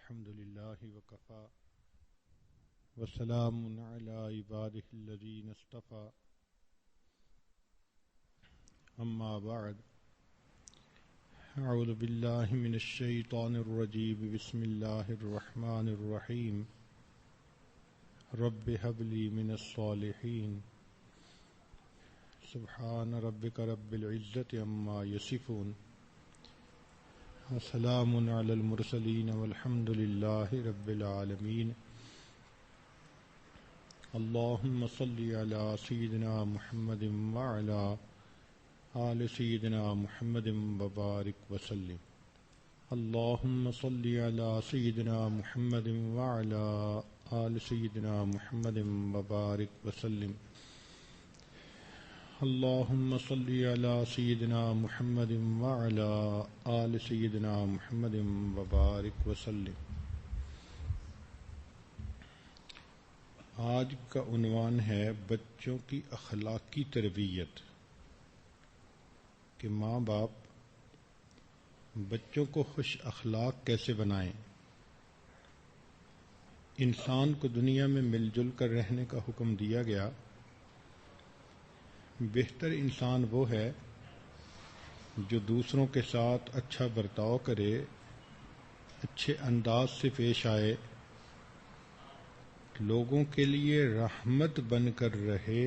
الحمد لله وكفى وسلام على عباده الذين اصطفى أما بعد أعوذ بالله من الشيطان الرجيم بسم الله الرحمن الرحيم رب هب لي من الصالحين سبحان ربك رب العزة عما يصفون وسلام على المرسلين والحمد لله رب العالمين اللهم صل على سيدنا محمد وعلى آل سيدنا محمد وبارك وسلم اللهم صل على سيدنا محمد وعلى آل سيدنا محمد وبارك وسلم اللهم صل على سيدنا محمد وعلى آل سيدنا محمد وبارك وسلم. آج کا عنوان ہے بچوں کی اخلاقی تربیت، کہ ماں باپ بچوں کو خوش اخلاق کیسے بنائیں. انسان کو دنیا میں مل جل کر رہنے کا حکم دیا گیا. بہتر انسان وہ ہے جو دوسروں کے ساتھ اچھا برتاؤ کرے، اچھے انداز سے پیش آئے، لوگوں کے لیے رحمت بن کر رہے،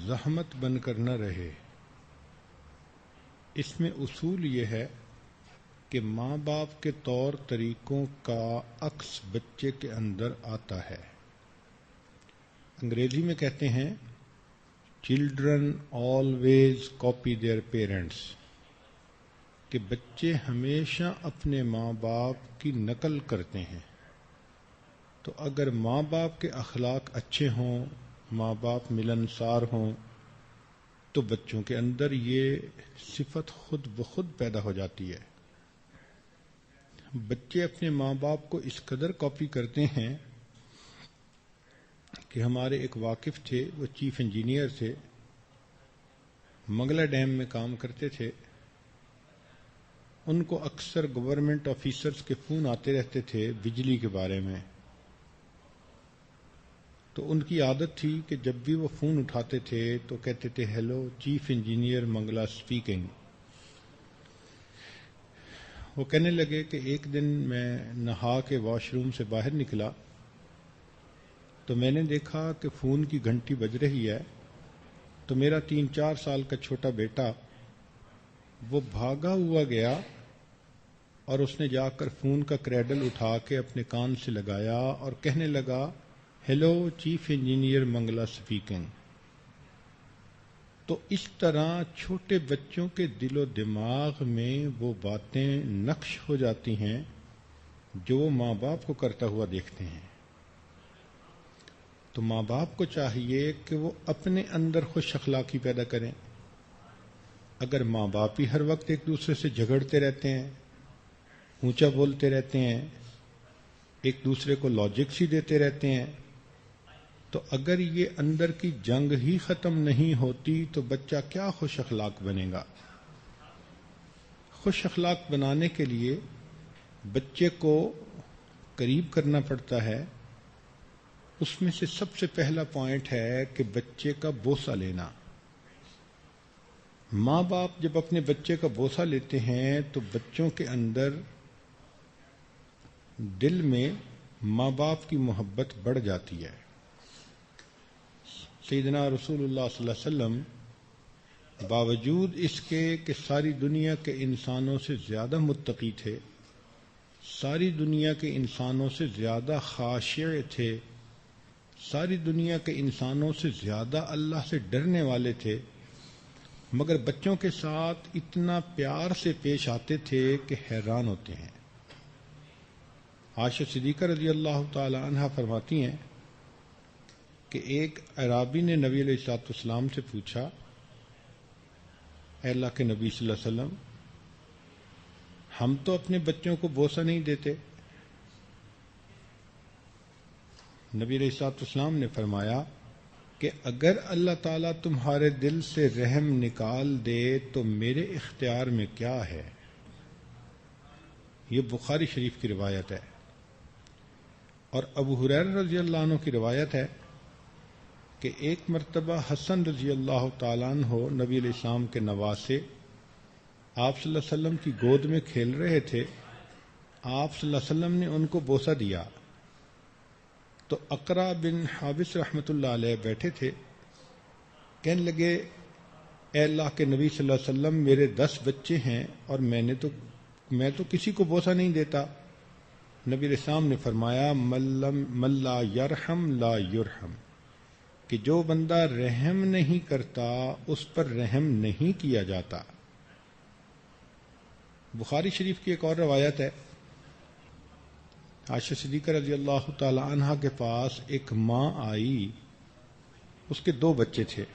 زحمت بن کر نہ رہے. اس میں اصول یہ ہے کہ ماں باپ کے طور طریقوں کا عکس بچے کے اندر آتا ہے. انگریزی میں کہتے ہیں children always copy their parents, کہ بچے ہمیشہ اپنے ماں باپ کی نقل کرتے ہیں. تو اگر ماں باپ کے اخلاق اچھے ہوں، ماں باپ ملنسار ہوں، تو بچوں کے اندر یہ صفت خود بخود پیدا ہو جاتی ہے. بچے اپنے ماں باپ کو اس قدر کاپی کرتے ہیں کہ ہمارے ایک واقف تھے، وہ چیف انجینئر تھے، منگلا ڈیم میں کام کرتے تھے. ان کو اکثر گورنمنٹ آفیسرز کے فون آتے رہتے تھے بجلی کے بارے میں. تو ان کی عادت تھی کہ جب بھی وہ فون اٹھاتے تھے تو کہتے تھے hello chief engineer Mangla speaking. وہ کہنے لگے کہ ایک دن میں نہا کے واش روم سے باہر نکلا تو میں نے دیکھا کہ فون کی گھنٹی بج رہی ہے. تو میرا 3-4 سال کا چھوٹا بیٹا وہ بھاگا ہوا گیا اور اس نے جا کر فون کا کریڈل اٹھا کے اپنے کان سے لگایا اور کہنے لگا hello chief engineer Mangla speaking. تو اس طرح چھوٹے بچوں کے دل و دماغ میں وہ باتیں نقش ہو جاتی ہیں جو وہ ماں باپ کو کرتا ہوا دیکھتے ہیں. تو ماں باپ کو چاہیے کہ وہ اپنے اندر خوش اخلاقی پیدا کریں. اگر ماں باپ ہی ہر وقت ایک دوسرے سے جھگڑتے رہتے ہیں، اونچا بولتے رہتے ہیں، ایک دوسرے کو لاجکس ہی دیتے رہتے ہیں، تو اگر یہ اندر کی جنگ ہی ختم نہیں ہوتی تو بچہ کیا خوش اخلاق بنے گا. خوش اخلاق بنانے کے لیے بچے کو قریب کرنا پڑتا ہے. اس میں سے سب سے پہلا پوائنٹ ہے کہ بچے کا بوسہ لینا. ماں باپ جب اپنے بچے کا بوسہ لیتے ہیں تو بچوں کے اندر دل میں ماں باپ کی محبت بڑھ جاتی ہے. سیدنا رسول اللہ صلی اللہ علیہ وسلم باوجود اس کے کہ ساری دنیا کے انسانوں سے زیادہ متقی تھے، ساری دنیا کے انسانوں سے زیادہ خاشع تھے، ساری دنیا کے انسانوں سے زیادہ اللہ سے ڈرنے والے تھے، مگر بچوں کے ساتھ اتنا پیار سے پیش آتے تھے کہ حیران ہوتے ہیں. عائشہ صدیقہ رضی اللہ تعالی عنہا فرماتی ہیں کہ ایک اعرابی نے نبی علیہ الصلوۃ والسلام سے پوچھا، اے اللہ کے نبی صلی اللہ علیہ وسلم، ہم تو اپنے بچوں کو بوسہ نہیں دیتے. نبی علیہ الصلوۃ والسلام نے فرمایا کہ اگر اللہ تعالیٰ تمہارے دل سے رحم نکال دے تو میرے اختیار میں کیا ہے. یہ بخاری شریف کی روایت ہے. اور ابو ہریرہ رضی اللہ عنہ کی روایت ہے کہ ایک مرتبہ حسن رضی اللہ تعالیٰ عنہ نبی علیہ السلام کے نواسے آپ صلی اللہ علیہ وسلم کی گود میں کھیل رہے تھے. آپ صلی اللہ علیہ وسلم نے ان کو بوسہ دیا تو اقرا بن حابس رحمۃ اللہ علیہ بیٹھے تھے. کہنے لگے اے اللہ کے نبی صلی اللہ علیہ وسلم میرے 10 بچے ہیں اور میں تو کسی کو بوسہ نہیں دیتا. نبی علیہ السلام نے فرمایا من لا یرحم لا یرحم، کہ جو بندہ رحم نہیں کرتا اس پر رحم نہیں کیا جاتا. بخاری شریف کی ایک اور روایت ہے، عائشہ صدیقہ رضی اللہ تعالی عنہا کے پاس ایک ماں آئی، اس کے 2 بچے تھے.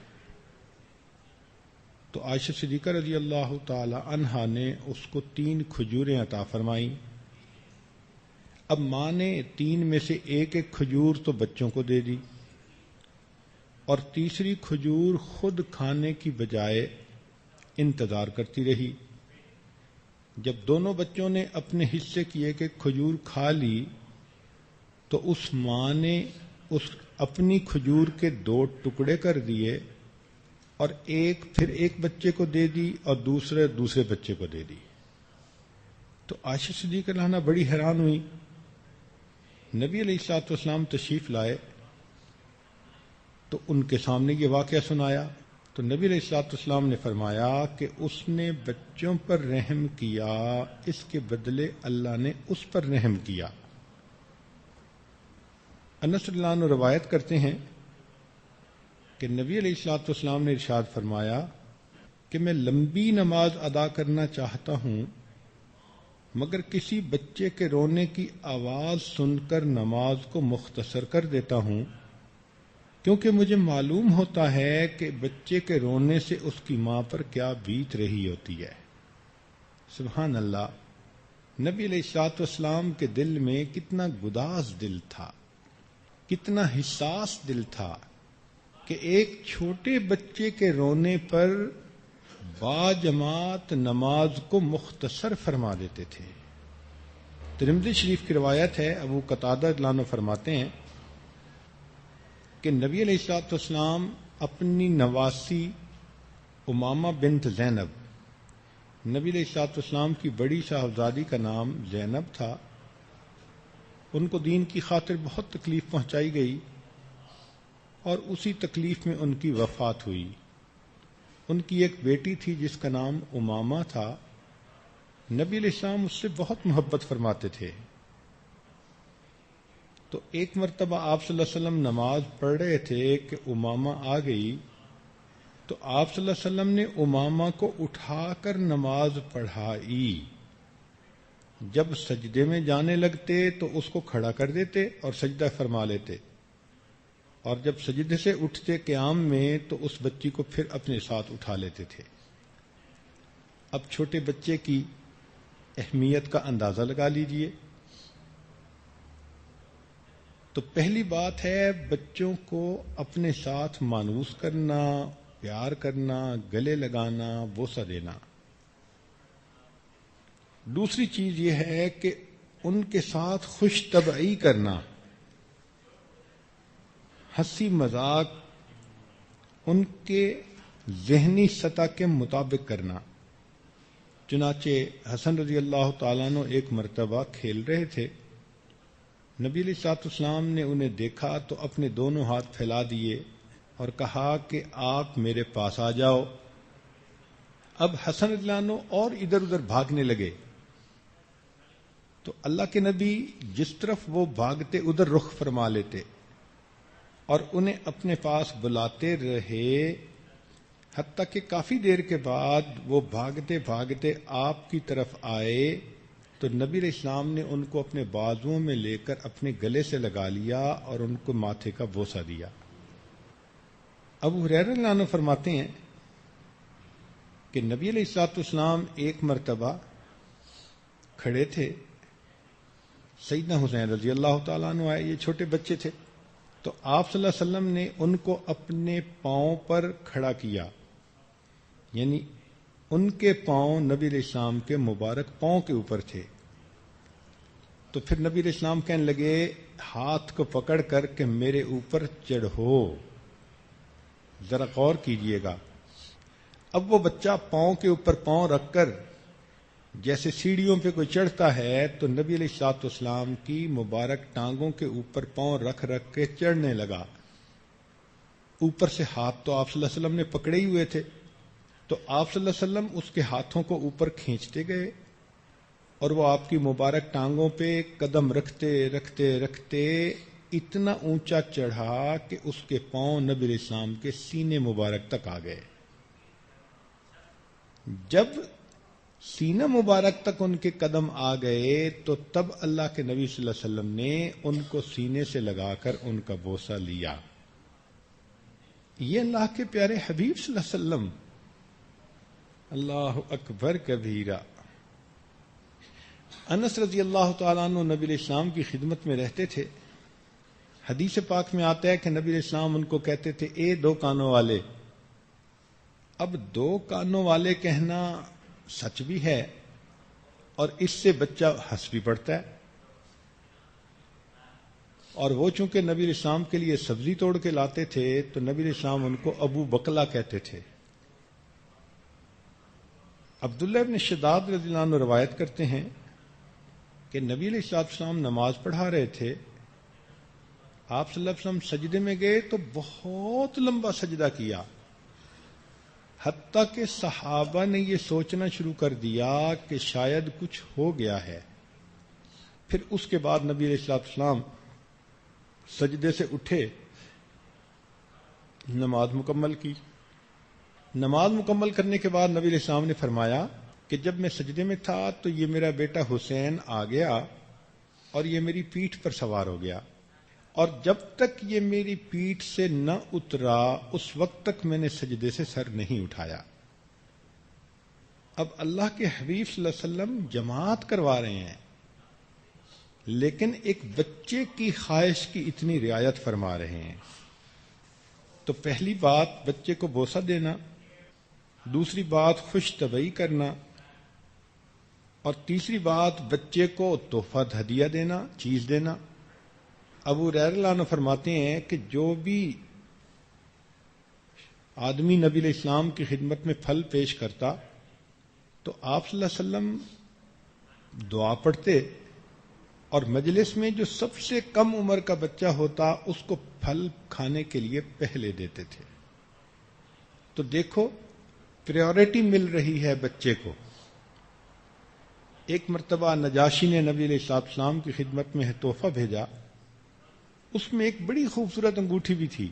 تو عائشہ صدیقہ رضی اللہ تعالی عنہا نے اس کو 3 کھجوریں عطا فرمائیں. اب ماں نے 3 میں سے ایک کھجور تو بچوں کو دے دی اور تیسری کھجور خود کھانے کی بجائے انتظار کرتی رہی. جب دونوں بچوں نے اپنے حصے کی ایک کھجور کھا لی تو اس ماں نے اپنی کھجور کے 2 ٹکڑے کر دیے اور پھر ایک بچے کو دے دی اور دوسرے بچے کو دے دی. تو عائشہ صدیقہ رضی اللہ عنہا بڑی حیران ہوئی. نبی علیہ الصلوۃ والسلام تشریف لائے تو ان کے سامنے یہ واقعہ سنایا. تو نبی علیہ الصلوۃ والسلام نے فرمایا کہ اس نے بچوں پر رحم کیا، اس کے بدلے اللہ نے اس پر رحم کیا. انس رضی اللہ عنہ روایت کرتے ہیں کہ نبی علیہ الصلوۃ والسلام نے ارشاد فرمایا کہ میں لمبی نماز ادا کرنا چاہتا ہوں مگر کسی بچے کے رونے کی آواز سن کر نماز کو مختصر کر دیتا ہوں، کیونکہ مجھے معلوم ہوتا ہے کہ بچے کے رونے سے اس کی ماں پر کیا بیت رہی ہوتی ہے. سبحان اللہ، نبی علیہ الصلوۃ والسلام کے دل میں کتنا گداز دل تھا، کتنا حساس دل تھا کہ ایک چھوٹے بچے کے رونے پر باجماعت نماز کو مختصر فرما دیتے تھے. ترمذی شریف کی روایت ہے، ابو قتادہ رضی اللہ عنہ فرماتے ہیں کہ نبی علیہ الصلوۃ والسلام اپنی نواسی امامہ بنت زینب، نبی علیہ الصلوۃ والسلام کی بڑی صاحبزادی کا نام زینب تھا، ان کو دین کی خاطر بہت تکلیف پہنچائی گئی اور اسی تکلیف میں ان کی وفات ہوئی. ان کی ایک بیٹی تھی جس کا نام امامہ تھا. نبی علیہ السلام اس سے بہت محبت فرماتے تھے. تو ایک مرتبہ آپ صلی اللہ علیہ وسلم نماز پڑھ رہے تھے کہ امامہ آ گئی تو آپ صلی اللہ علیہ وسلم نے امامہ کو اٹھا کر نماز پڑھائی. جب سجدے میں جانے لگتے تو اس کو کھڑا کر دیتے اور سجدہ فرما لیتے، اور جب سجدے سے اٹھتے قیام میں تو اس بچی کو پھر اپنے ساتھ اٹھا لیتے تھے. اب چھوٹے بچے کی اہمیت کا اندازہ لگا لیجئے. تو پہلی بات ہے بچوں کو اپنے ساتھ مانوس کرنا، پیار کرنا، گلے لگانا، بوسہ دینا. دوسری چیز یہ ہے کہ ان کے ساتھ خوش طبعی کرنا، ہنسی مذاق ان کے ذہنی سطح کے مطابق کرنا. چنانچہ حسن رضی اللہ تعالیٰ عنہ ایک مرتبہ کھیل رہے تھے. نبی علیہ الصلوۃ والسلام نے انہیں دیکھا تو اپنے دونوں ہاتھ پھیلا دیے اور کہا کہ آپ میرے پاس آ جاؤ. اب حسن رضی اللہ عنہ اور ادھر ادھر بھاگنے لگے تو اللہ کے نبی جس طرف وہ بھاگتے ادھر رخ فرما لیتے اور انہیں اپنے پاس بلاتے رہے، حتیٰ کہ کافی دیر کے بعد وہ بھاگتے بھاگتے آپ کی طرف آئے تو نبی علیہ السلام نے ان کو اپنے بازوؤں میں لے کر اپنے گلے سے لگا لیا اور ان کو ماتھے کا بوسہ دیا. ابو ہریرہ رضی اللہ عنہ فرماتے ہیں کہ نبی علیہ الصلوۃ والسلام ایک مرتبہ کھڑے تھے، سیدنا حسین رضی اللہ تعالیٰ عنہ آئے، یہ چھوٹے بچے تھے، تو آپ صلی اللہ علیہ وسلم نے ان کو اپنے پاؤں پر کھڑا کیا، یعنی ان کے پاؤں نبی علیہ السلام کے مبارک پاؤں کے اوپر تھے تو پھر نبی علیہ السلام کہنے لگے ہاتھ کو پکڑ کر کہ میرے اوپر چڑھو، ذرا غور کیجئے گا۔ اب وہ بچہ پاؤں کے اوپر پاؤں رکھ کر جیسے سیڑھیوں پہ کوئی چڑھتا ہے تو نبی علیہ الصلوۃ والسلام کی مبارک ٹانگوں کے اوپر پاؤں رکھ رکھ کے چڑھنے لگا۔ اوپر سے ہاتھ تو آپ صلی اللہ علیہ وسلم نے پکڑے ہی ہوئے تھے، تو آپ صلی اللہ علیہ وسلم اس کے ہاتھوں کو اوپر کھینچتے گئے اور وہ آپ کی مبارک ٹانگوں پہ قدم رکھتے رکھتے رکھتے اتنا اونچا چڑھا کہ اس کے پاؤں نبی علیہ السلام کے سینے مبارک تک آ گئے۔ جب سینہ مبارک تک ان کے قدم آ گئے تو تب اللہ کے نبی صلی اللہ علیہ وسلم نے ان کو سینے سے لگا کر ان کا بوسہ لیا۔ یہ اللہ کے پیارے حبیب صلی اللہ علیہ وسلم، اللہ اکبر کبیرہ۔ انس رضی اللہ تعالیٰ عنہ نبی علیہ السلام کی خدمت میں رہتے تھے۔ حدیث پاک میں آتا ہے کہ نبی علیہ السلام ان کو کہتے تھے اے دو کانوں والے۔ اب دو کانوں والے کہنا سچ بھی ہے اور اس سے بچہ ہنس بھی پڑتا ہے، اور وہ چونکہ نبی علیہ السلام کے لیے سبزی توڑ کے لاتے تھے تو نبی علیہ السلام ان کو ابو بکلا کہتے تھے۔ عبداللہ ابن شداد رضی اللہ عنہ روایت کرتے ہیں کہ نبی علیہ السلام نماز پڑھا رہے تھے، آپ صلی اللہ علیہ وسلم سجدے میں گئے تو بہت لمبا سجدہ کیا، حتیٰ کہ صحابہ نے یہ سوچنا شروع کر دیا کہ شاید کچھ ہو گیا ہے۔ پھر اس کے بعد نبی علیہ السلام سجدے سے اٹھے، نماز مکمل کی۔ نماز مکمل کرنے کے بعد نبی علیہ السلام نے فرمایا کہ جب میں سجدے میں تھا تو یہ میرا بیٹا حسین آ گیا اور یہ میری پیٹھ پر سوار ہو گیا، اور جب تک یہ میری پیٹھ سے نہ اترا اس وقت تک میں نے سجدے سے سر نہیں اٹھایا۔ اب اللہ کے حبیب صلی اللہ علیہ وسلم جماعت کروا رہے ہیں، لیکن ایک بچے کی خواہش کی اتنی رعایت فرما رہے ہیں۔ تو پہلی بات بچے کو بوسہ دینا، دوسری بات خوش طبعی کرنا، اور تیسری بات بچے کو تحفہ ہدیہ دینا، چیز دینا۔ ابو ہریرہ رضی اللہ عنہ فرماتے ہیں کہ جو بھی آدمی نبی علیہ السلام کی خدمت میں پھل پیش کرتا تو آپ صلی اللہ علیہ وسلم دعا پڑھتے، اور مجلس میں جو سب سے کم عمر کا بچہ ہوتا اس کو پھل کھانے کے لیے پہلے دیتے تھے۔ تو دیکھو پریورٹی مل رہی ہے بچے کو۔ ایک مرتبہ نجاشی نے نبی علیہ السلام کی خدمت میں تحفہ بھیجا، اس میں ایک بڑی خوبصورت انگوٹھی بھی تھی۔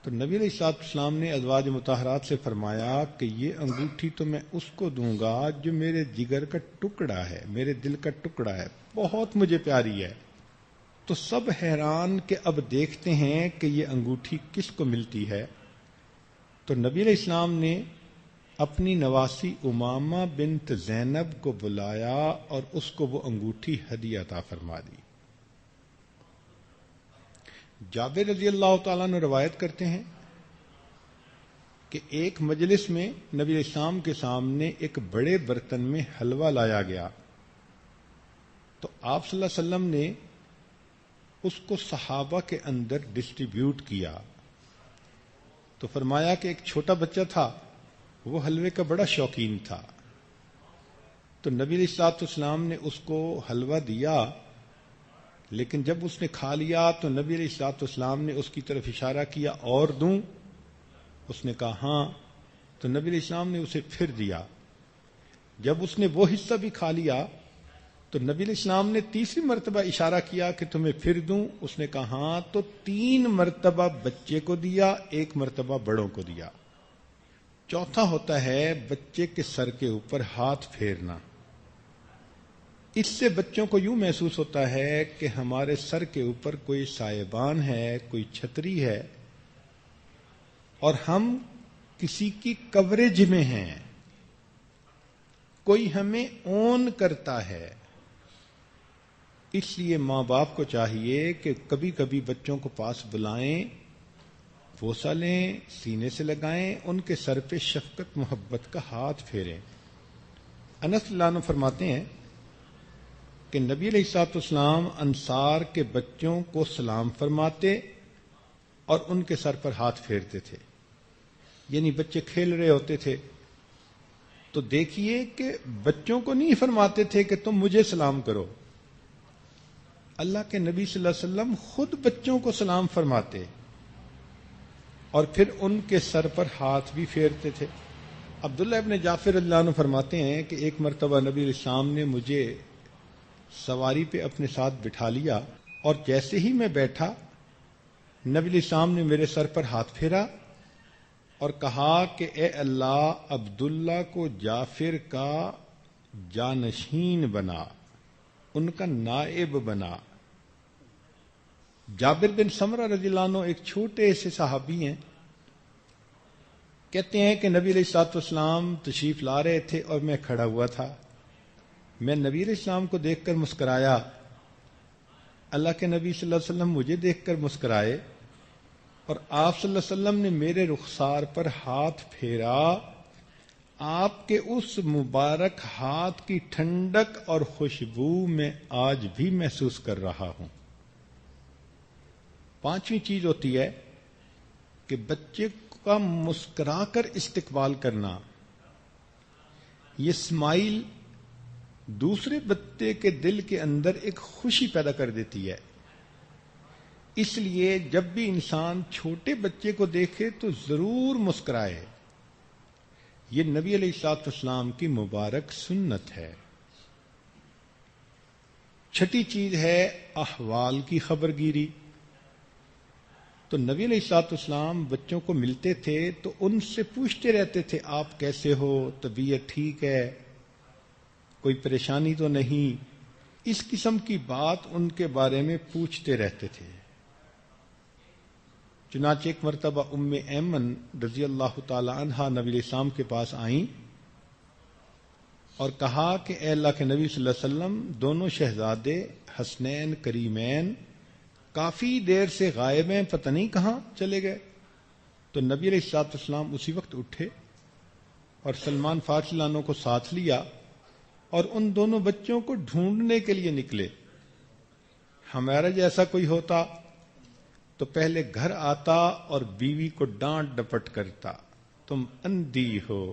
تو نبی علیہ السلام نے ازواج مطہرات سے فرمایا کہ یہ انگوٹھی تو میں اس کو دوں گا جو میرے جگر کا ٹکڑا ہے، میرے دل کا ٹکڑا ہے، بہت مجھے پیاری ہے۔ تو سب حیران کہ اب دیکھتے ہیں کہ یہ انگوٹھی کس کو ملتی ہے۔ تو نبی علیہ السلام نے اپنی نواسی امامہ بنت زینب کو بلایا اور اس کو وہ انگوٹھی ہدیہ عطا فرما دی۔ جابر رضی اللہ تعالیٰ نے روایت کرتے ہیں کہ ایک مجلس میں نبی علیہ السلام کے سامنے ایک بڑے برتن میں حلوہ لایا گیا، تو آپ صلی اللہ علیہ وسلم نے اس کو صحابہ کے اندر ڈسٹریبیوٹ کیا۔ تو فرمایا کہ ایک چھوٹا بچہ تھا، وہ حلوے کا بڑا شوقین تھا، تو نبی علیہ الصلوۃ والسلام نے اس کو حلوہ دیا، لیکن جب اس نے کھا لیا تو نبی علیہ الصلوۃ والسلام نے اس کی طرف اشارہ کیا اور دوں؟ اس نے کہا ہاں، تو نبی علیہ السلام نے اسے پھر دیا۔ جب اس نے وہ حصہ بھی کھا لیا تو نبی علیہ السلام نے تیسری مرتبہ اشارہ کیا کہ تمہیں پھر دوں؟ اس نے کہا ہاں، تو 3 مرتبہ بچے کو دیا، 1 مرتبہ بڑوں کو دیا۔ چوتھا ہوتا ہے بچے کے سر کے اوپر ہاتھ پھیرنا۔ اس سے بچوں کو یوں محسوس ہوتا ہے کہ ہمارے سر کے اوپر کوئی سائبان ہے، کوئی چھتری ہے، اور ہم کسی کی کوریج میں ہیں، کوئی ہمیں اون کرتا ہے۔ اس لیے ماں باپ کو چاہیے کہ کبھی کبھی بچوں کو پاس بلائیں، بوسہ لیں، سینے سے لگائیں، ان کے سر پہ شفقت محبت کا ہاتھ پھیریں۔ انس رضی اللہ عنہ فرماتے ہیں کہ نبی علیہ الصلوۃ والسلام انصار کے بچوں کو سلام فرماتے اور ان کے سر پر ہاتھ پھیرتے تھے. یعنی بچے کھیل رہے ہوتے تھے تو دیکھیے کہ بچوں کو نہیں فرماتے تھے کہ تم مجھے سلام کرو. اللہ کے نبی صلی اللہ علیہ وسلم خود بچوں کو سلام فرماتے اور پھر ان کے سر پر ہاتھ بھی پھیرتے تھے. عبداللہ ابن جعفر رضی اللہ عنہ فرماتے ہیں کہ ایک مرتبہ نبی علیہ السلام نے مجھے سواری پہ اپنے ساتھ بٹھا لیا اور جیسے ہی میں بیٹھا نبی علیہ السلام نے میرے سر پر ہاتھ پھیرا اور کہا کہ اے اللہ عبداللہ کو جعفر کا جانشین بنا، ان کا نائب بنا. جابر بن سمرہ رضی اللہ عنہ ایک چھوٹے سے صحابی ہیں، کہتے ہیں کہ نبی علیہ الصلوۃ والسلام تشریف لا رہے تھے اور میں کھڑا ہوا تھا. میں نبی علیہ السلام کو دیکھ کر مسکرایا، اللہ کے نبی صلی اللہ علیہ وسلم مجھے دیکھ کر مسکرائے اور آپ صلی اللہ علیہ وسلم نے میرے رخسار پر ہاتھ پھیرا. آپ کے اس مبارک ہاتھ کی ٹھنڈک اور خوشبو میں آج بھی محسوس کر رہا ہوں. پانچویں چیز ہوتی ہے کہ بچے کا مسکرا کر استقبال کرنا. یہ اسمائل دوسرے بچے کے دل کے اندر ایک خوشی پیدا کر دیتی ہے. اس لیے جب بھی انسان چھوٹے بچے کو دیکھے تو ضرور مسکرائے. یہ نبی علیہ الصلوۃ والسلام کی مبارک سنت ہے. چھٹی چیز ہے احوال کی خبر گیری. تو نبی علیہ الصلوۃ والسلام بچوں کو ملتے تھے تو ان سے پوچھتے رہتے تھے آپ کیسے ہو، طبیعت ٹھیک ہے، کوئی پریشانی تو نہیں. اس قسم کی بات ان کے بارے میں پوچھتے رہتے تھے. چنانچہ ایک مرتبہ ام ایمن رضی اللہ تعالی عنہا نبی علیہ السلام کے پاس آئیں اور کہا کہ اے اللہ کے نبی صلی اللہ علیہ وسلم، دونوں شہزادے حسنین کریمین کافی دیر سے غائب ہیں، پتہ نہیں کہاں چلے گئے. تو نبی علیہ الصلوۃ والسلام اسی وقت اٹھے اور سلمان فارسی عنہ کو ساتھ لیا اور ان دونوں بچوں کو ڈھونڈنے کے لیے نکلے. ہمارا جیسا کوئی ہوتا تو پہلے گھر آتا اور بیوی کو ڈانٹ ڈپٹ کرتا، تم اندھی ہو،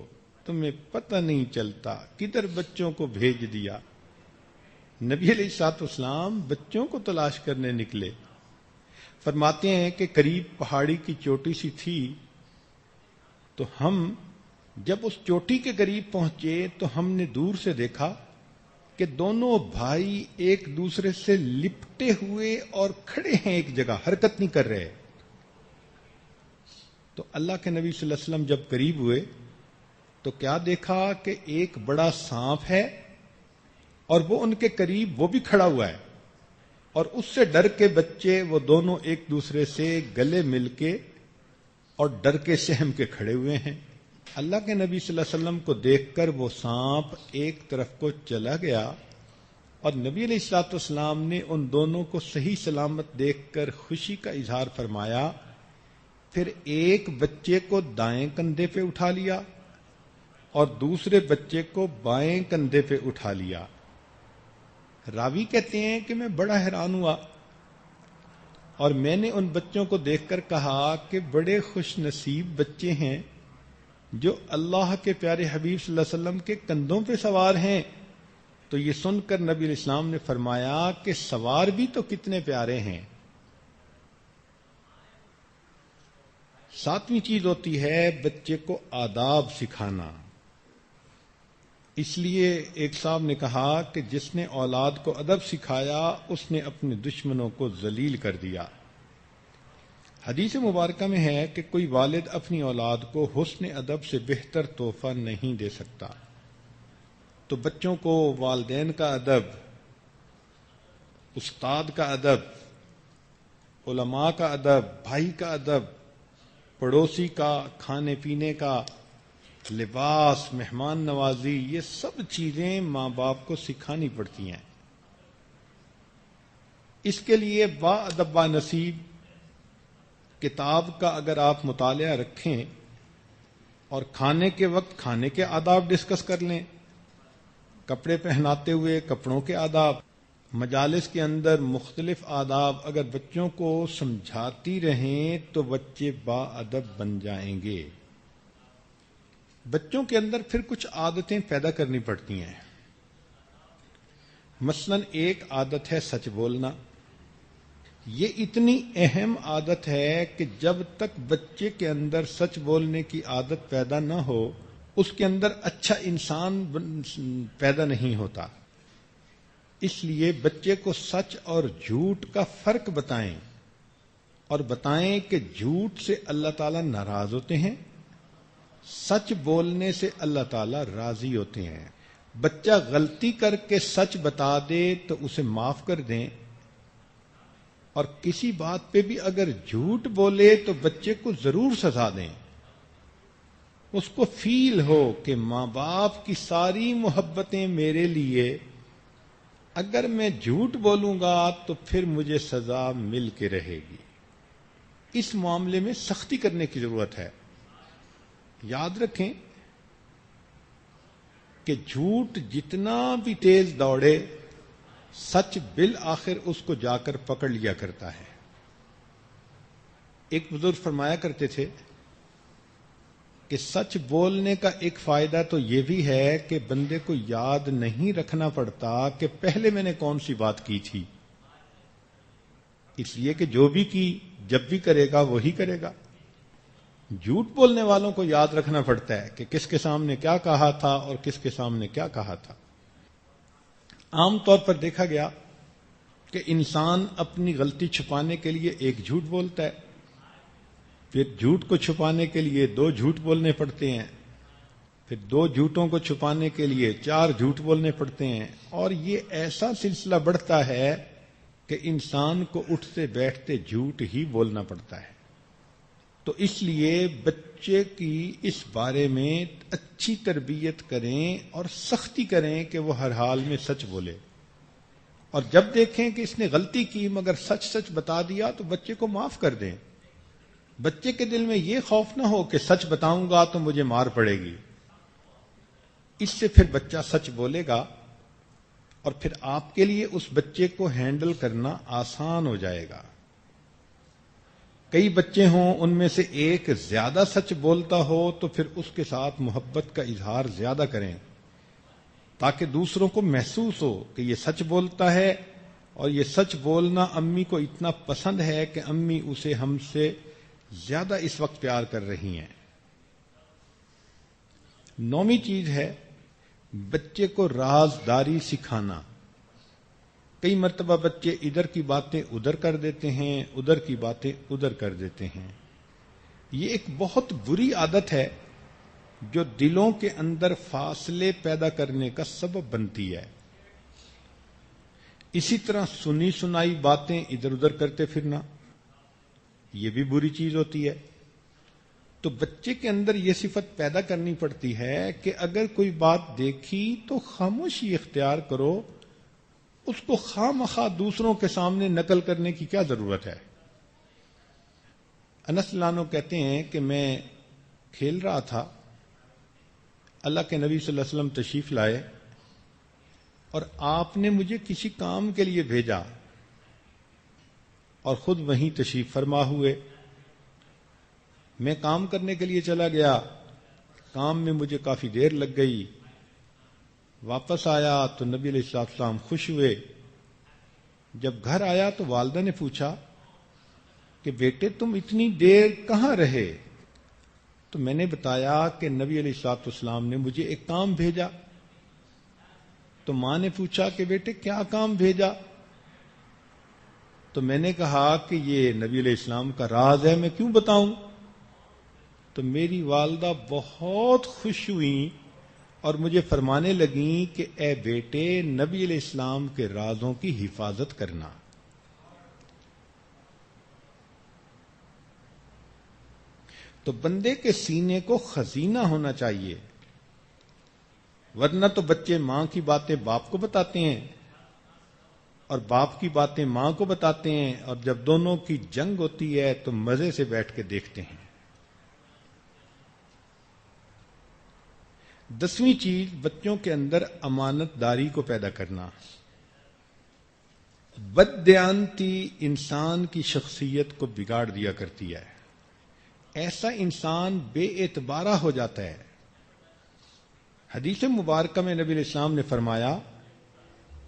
تمہیں پتہ نہیں چلتا، کدھر بچوں کو بھیج دیا. نبی علیہ الصلوۃ والسلام بچوں کو تلاش کرنے نکلے. فرماتے ہیں کہ قریب پہاڑی کی چوٹی سی تھی تو ہم جب اس چوٹی کے قریب پہنچے تو ہم نے دور سے دیکھا کہ دونوں بھائی ایک دوسرے سے لپٹے ہوئے اور کھڑے ہیں، ایک جگہ حرکت نہیں کر رہے. تو اللہ کے نبی صلی اللہ علیہ وسلم جب قریب ہوئے تو کیا دیکھا کہ ایک بڑا سانپ ہے اور وہ ان کے قریب وہ بھی کھڑا ہوا ہے اور اس سے ڈر کے بچے وہ دونوں ایک دوسرے سے گلے مل کے اور ڈر کے سہم کے کھڑے ہوئے ہیں. اللہ کے نبی صلی اللہ علیہ وسلم کو دیکھ کر وہ سانپ ایک طرف کو چلا گیا اور نبی علیہ الصلوۃ والسلام نے ان دونوں کو صحیح سلامت دیکھ کر خوشی کا اظہار فرمایا. پھر ایک بچے کو دائیں کندھے پہ اٹھا لیا اور دوسرے بچے کو بائیں کندھے پہ اٹھا لیا. راوی کہتے ہیں کہ میں بڑا حیران ہوا اور میں نے ان بچوں کو دیکھ کر کہا کہ بڑے خوش نصیب بچے ہیں جو اللہ کے پیارے حبیب صلی اللہ علیہ وسلم کے کندھوں پہ سوار ہیں. تو یہ سن کر نبی علیہ السلام نے فرمایا کہ سوار بھی تو کتنے پیارے ہیں. ساتویں چیز ہوتی ہے بچے کو آداب سکھانا. اس لیے ایک صاحب نے کہا کہ جس نے اولاد کو ادب سکھایا اس نے اپنے دشمنوں کو ذلیل کر دیا. حدیث مبارکہ میں ہے کہ کوئی والد اپنی اولاد کو حسن ادب سے بہتر تحفہ نہیں دے سکتا. تو بچوں کو والدین کا ادب، استاد کا ادب، علماء کا ادب، بھائی کا ادب، پڑوسی کا، کھانے پینے کا، لباس، مہمان نوازی، یہ سب چیزیں ماں باپ کو سکھانی پڑتی ہیں. اس کے لیے با ادب با نصیب کتاب کا اگر آپ مطالعہ رکھیں اور کھانے کے وقت کھانے کے آداب ڈسکس کر لیں، کپڑے پہناتے ہوئے کپڑوں کے آداب، مجالس کے اندر مختلف آداب اگر بچوں کو سمجھاتی رہیں تو بچے با ادب بن جائیں گے. بچوں کے اندر پھر کچھ عادتیں پیدا کرنی پڑتی ہیں. مثلا ایک عادت ہے سچ بولنا. یہ اتنی اہم عادت ہے کہ جب تک بچے کے اندر سچ بولنے کی عادت پیدا نہ ہو اس کے اندر اچھا انسان پیدا نہیں ہوتا. اس لیے بچے کو سچ اور جھوٹ کا فرق بتائیں اور بتائیں کہ جھوٹ سے اللہ تعالیٰ ناراض ہوتے ہیں، سچ بولنے سے اللہ تعالیٰ راضی ہوتے ہیں. بچہ غلطی کر کے سچ بتا دے تو اسے معاف کر دیں، اور کسی بات پہ بھی اگر جھوٹ بولے تو بچے کو ضرور سزا دیں. اس کو فیل ہو کہ ماں باپ کی ساری محبتیں میرے لیے، اگر میں جھوٹ بولوں گا تو پھر مجھے سزا مل کے رہے گی. اس معاملے میں سختی کرنے کی ضرورت ہے. یاد رکھیں کہ جھوٹ جتنا بھی تیز دوڑے سچ بالآخر اس کو جا کر پکڑ لیا کرتا ہے. ایک بزرگ فرمایا کرتے تھے کہ سچ بولنے کا ایک فائدہ تو یہ بھی ہے کہ بندے کو یاد نہیں رکھنا پڑتا کہ پہلے میں نے کون سی بات کی تھی، اس لیے کہ جو بھی کی جب بھی کرے گا وہی کرے گا. جھوٹ بولنے والوں کو یاد رکھنا پڑتا ہے کہ کس کے سامنے کیا کہا تھا اور کس کے سامنے کیا کہا تھا. عام طور پر دیکھا گیا کہ انسان اپنی غلطی چھپانے کے لیے ایک جھوٹ بولتا ہے، پھر جھوٹ کو چھپانے کے لیے 2 جھوٹ بولنے پڑتے ہیں، پھر 2 جھوٹوں کو چھپانے کے لیے 4 جھوٹ بولنے پڑتے ہیں، اور یہ ایسا سلسلہ بڑھتا ہے کہ انسان کو اٹھتے بیٹھتے جھوٹ ہی بولنا پڑتا ہے. تو اس لیے بچے کی اس بارے میں اچھی تربیت کریں اور سختی کریں کہ وہ ہر حال میں سچ بولے، اور جب دیکھیں کہ اس نے غلطی کی مگر سچ بتا دیا تو بچے کو معاف کر دیں. بچے کے دل میں یہ خوف نہ ہو کہ سچ بتاؤں گا تو مجھے مار پڑے گی. اس سے پھر بچہ سچ بولے گا اور پھر آپ کے لیے اس بچے کو ہینڈل کرنا آسان ہو جائے گا. کئی بچے ہوں ان میں سے ایک زیادہ سچ بولتا ہو تو پھر اس کے ساتھ محبت کا اظہار زیادہ کریں تاکہ دوسروں کو محسوس ہو کہ یہ سچ بولتا ہے، اور یہ سچ بولنا امی کو اتنا پسند ہے کہ امی اسے ہم سے زیادہ اس وقت پیار کر رہی ہیں. 9ویں چیز ہے بچے کو رازداری سکھانا. کئی مرتبہ بچے ادھر کی باتیں ادھر کر دیتے ہیں، ادھر کی باتیں ادھر کر دیتے ہیں. یہ ایک بہت بری عادت ہے جو دلوں کے اندر فاصلے پیدا کرنے کا سبب بنتی ہے. اسی طرح سنی سنائی باتیں ادھر ادھر کرتے پھرنا یہ بھی بری چیز ہوتی ہے. تو بچے کے اندر یہ صفت پیدا کرنی پڑتی ہے کہ اگر کوئی بات دیکھی تو خاموشی اختیار کرو، اس کو خواہ مخواہ دوسروں کے سامنے نقل کرنے کی کیا ضرورت ہے. انس رضی اللہ عنہ کہتے ہیں کہ میں کھیل رہا تھا، اللہ کے نبی صلی اللہ علیہ وسلم تشریف لائے اور آپ نے مجھے کسی کام کے لیے بھیجا اور خود وہیں تشریف فرما ہوئے. میں کام کرنے کے لیے چلا گیا، کام میں مجھے کافی دیر لگ گئی. واپس آیا تو نبی علیہ السلام خوش ہوئے. جب گھر آیا تو والدہ نے پوچھا کہ بیٹے تم اتنی دیر کہاں رہے؟ تو میں نے بتایا کہ نبی علیہ السلام نے مجھے ایک کام بھیجا. تو ماں نے پوچھا کہ بیٹے کیا کام بھیجا؟ تو میں نے کہا کہ یہ نبی علیہ السلام کا راز ہے، میں کیوں بتاؤں؟ تو میری والدہ بہت خوش ہوئیں اور مجھے فرمانے لگیں کہ اے بیٹے نبی علیہ السلام کے رازوں کی حفاظت کرنا. تو بندے کے سینے کو خزینہ ہونا چاہیے، ورنہ تو بچے ماں کی باتیں باپ کو بتاتے ہیں اور باپ کی باتیں ماں کو بتاتے ہیں، اور جب دونوں کی جنگ ہوتی ہے تو مزے سے بیٹھ کے دیکھتے ہیں. 10ویں چیز بچوں کے اندر امانت داری کو پیدا کرنا. بددیانتی انسان کی شخصیت کو بگاڑ دیا کرتی ہے. ایسا انسان بے اعتبارہ ہو جاتا ہے. حدیث مبارکہ میں نبی علیہ السلام نے فرمایا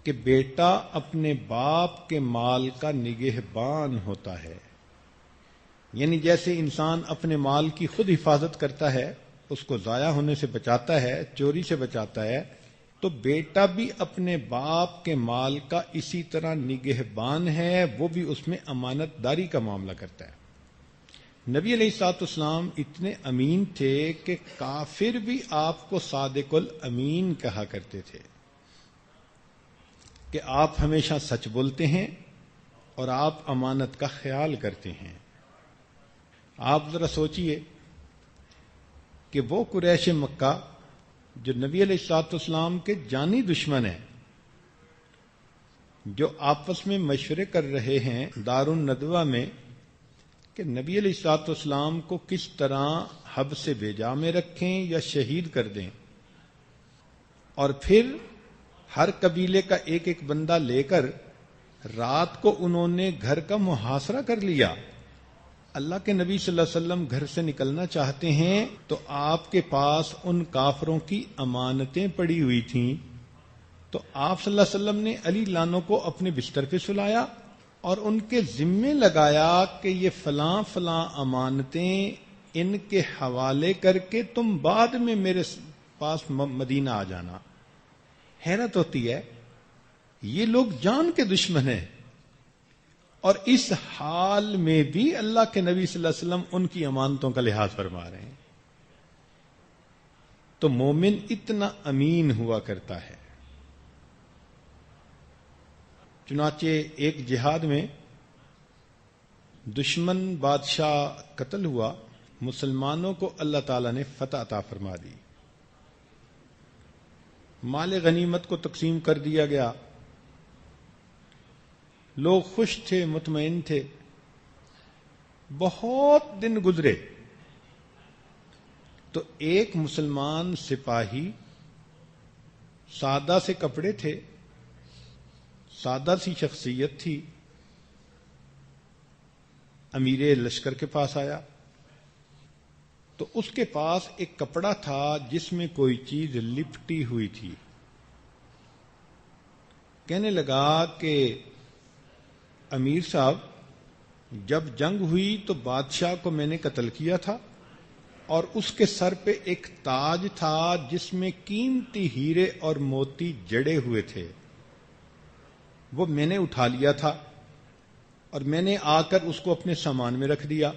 کہ بیٹا اپنے باپ کے مال کا نگہبان ہوتا ہے. یعنی جیسے انسان اپنے مال کی خود حفاظت کرتا ہے، اس کو ضائع ہونے سے بچاتا ہے، چوری سے بچاتا ہے، تو بیٹا بھی اپنے باپ کے مال کا اسی طرح نگہبان ہے، وہ بھی اس میں امانت داری کا معاملہ کرتا ہے. نبی علیہ الصلوۃ والسلام اتنے امین تھے کہ کافر بھی آپ کو صادق الامین کہا کرتے تھے، کہ آپ ہمیشہ سچ بولتے ہیں اور آپ امانت کا خیال کرتے ہیں. آپ ذرا سوچئے کہ وہ قریش مکہ جو نبی علیہ الصلوۃ والسلام کے جانی دشمن ہیں، جو آپس میں مشورے کر رہے ہیں دار الندوہ میں کہ نبی علیہ الصلوۃ والسلام کو کس طرح حب سے بیجا میں رکھیں یا شہید کر دیں، اور پھر ہر قبیلے کا ایک ایک بندہ لے کر رات کو انہوں نے گھر کا محاصرہ کر لیا. اللہ کے نبی صلی اللہ علیہ وسلم گھر سے نکلنا چاہتے ہیں تو آپ کے پاس ان کافروں کی امانتیں پڑی ہوئی تھیں، تو آپ صلی اللہ علیہ وسلم نے علی لانوں کو اپنے بستر پہ سلایا اور ان کے ذمے لگایا کہ یہ فلاں فلاں امانتیں ان کے حوالے کر کے تم بعد میں میرے پاس مدینہ آ جانا. حیرت ہوتی ہے، یہ لوگ جان کے دشمن ہیں، اور اس حال میں بھی اللہ کے نبی صلی اللہ علیہ وسلم ان کی امانتوں کا لحاظ فرما رہے ہیں. تو مومن اتنا امین ہوا کرتا ہے. چنانچہ ایک جہاد میں دشمن بادشاہ قتل ہوا، مسلمانوں کو اللہ تعالی نے فتح عطا فرما دی، مال غنیمت کو تقسیم کر دیا گیا، لوگ خوش تھے، مطمئن تھے. بہت دن گزرے تو ایک مسلمان سپاہی، سادہ سے کپڑے تھے، سادہ سی شخصیت تھی، امیر لشکر کے پاس آیا تو اس کے پاس ایک کپڑا تھا جس میں کوئی چیز لپٹی ہوئی تھی. کہنے لگا کہ امیر صاحب، جب جنگ ہوئی تو بادشاہ کو میں نے قتل کیا تھا، اور اس کے سر پہ ایک تاج تھا جس میں قیمتی ہیرے اور موتی جڑے ہوئے تھے، وہ میں نے اٹھا لیا تھا اور میں نے آ کر اس کو اپنے سامان میں رکھ دیا،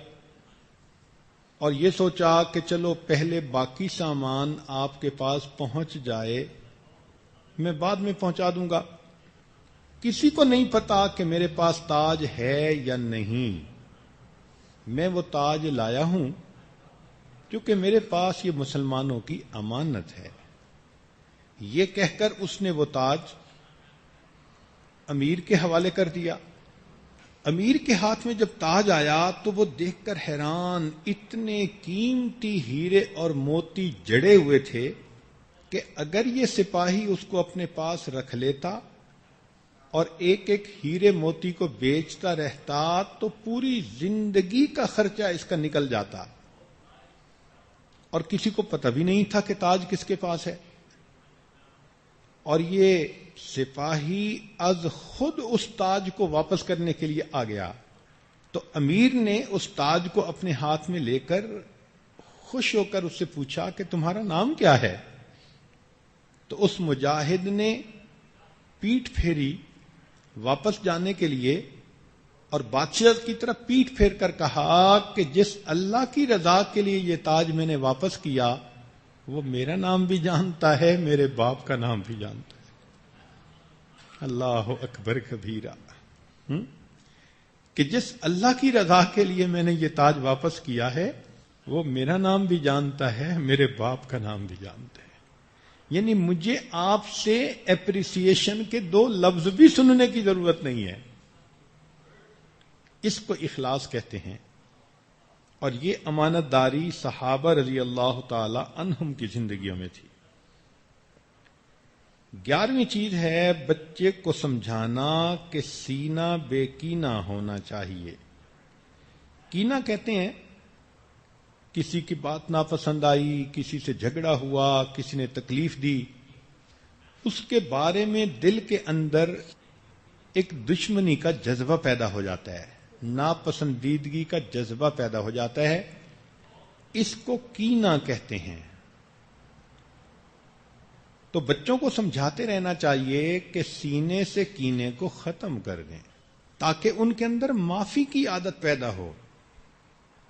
اور یہ سوچا کہ چلو پہلے باقی سامان آپ کے پاس پہنچ جائے، میں بعد میں پہنچا دوں گا. کسی کو نہیں پتا کہ میرے پاس تاج ہے یا نہیں. میں وہ تاج لایا ہوں کیونکہ میرے پاس یہ مسلمانوں کی امانت ہے. یہ کہہ کر اس نے وہ تاج امیر کے حوالے کر دیا. امیر کے ہاتھ میں جب تاج آیا تو وہ دیکھ کر حیران، اتنے قیمتی ہیرے اور موتی جڑے ہوئے تھے کہ اگر یہ سپاہی اس کو اپنے پاس رکھ لیتا اور ایک ایک ہیرے موتی کو بیچتا رہتا تو پوری زندگی کا خرچہ اس کا نکل جاتا، اور کسی کو پتہ بھی نہیں تھا کہ تاج کس کے پاس ہے. اور یہ سپاہی از خود اس تاج کو واپس کرنے کے لیے آ گیا. تو امیر نے اس تاج کو اپنے ہاتھ میں لے کر خوش ہو کر اس سے پوچھا کہ تمہارا نام کیا ہے؟ تو اس مجاہد نے پیٹھ پھیری واپس جانے کے لیے، اور بادشاہ کی طرف پیٹھ پھیر کر کہا کہ جس اللہ کی رضا کے لیے یہ تاج میں نے واپس کیا وہ میرا نام بھی جانتا ہے، میرے باپ کا نام بھی جانتا ہے. اللہ اکبر کبیرہ. کہ جس اللہ کی رضا کے لیے میں نے یہ تاج واپس کیا ہے وہ میرا نام بھی جانتا ہے، میرے باپ کا نام بھی جانتا ہے. یعنی مجھے آپ سے اپریسیشن کے دو لفظ بھی سننے کی ضرورت نہیں ہے. اس کو اخلاص کہتے ہیں. اور یہ امانت داری صحابہ رضی اللہ تعالی عنہم کی زندگیوں میں تھی. 11ویں چیز ہے بچے کو سمجھانا کہ سینہ بے کینہ ہونا چاہیے. کینہ کہتے ہیں کسی کی بات ناپسند آئی، کسی سے جھگڑا ہوا، کسی نے تکلیف دی، اس کے بارے میں دل کے اندر ایک دشمنی کا جذبہ پیدا ہو جاتا ہے، ناپسندیدگی کا جذبہ پیدا ہو جاتا ہے. اس کو کینہ کہتے ہیں. تو بچوں کو سمجھاتے رہنا چاہیے کہ سینے سے کینے کو ختم کر دیں تاکہ ان کے اندر معافی کی عادت پیدا ہو.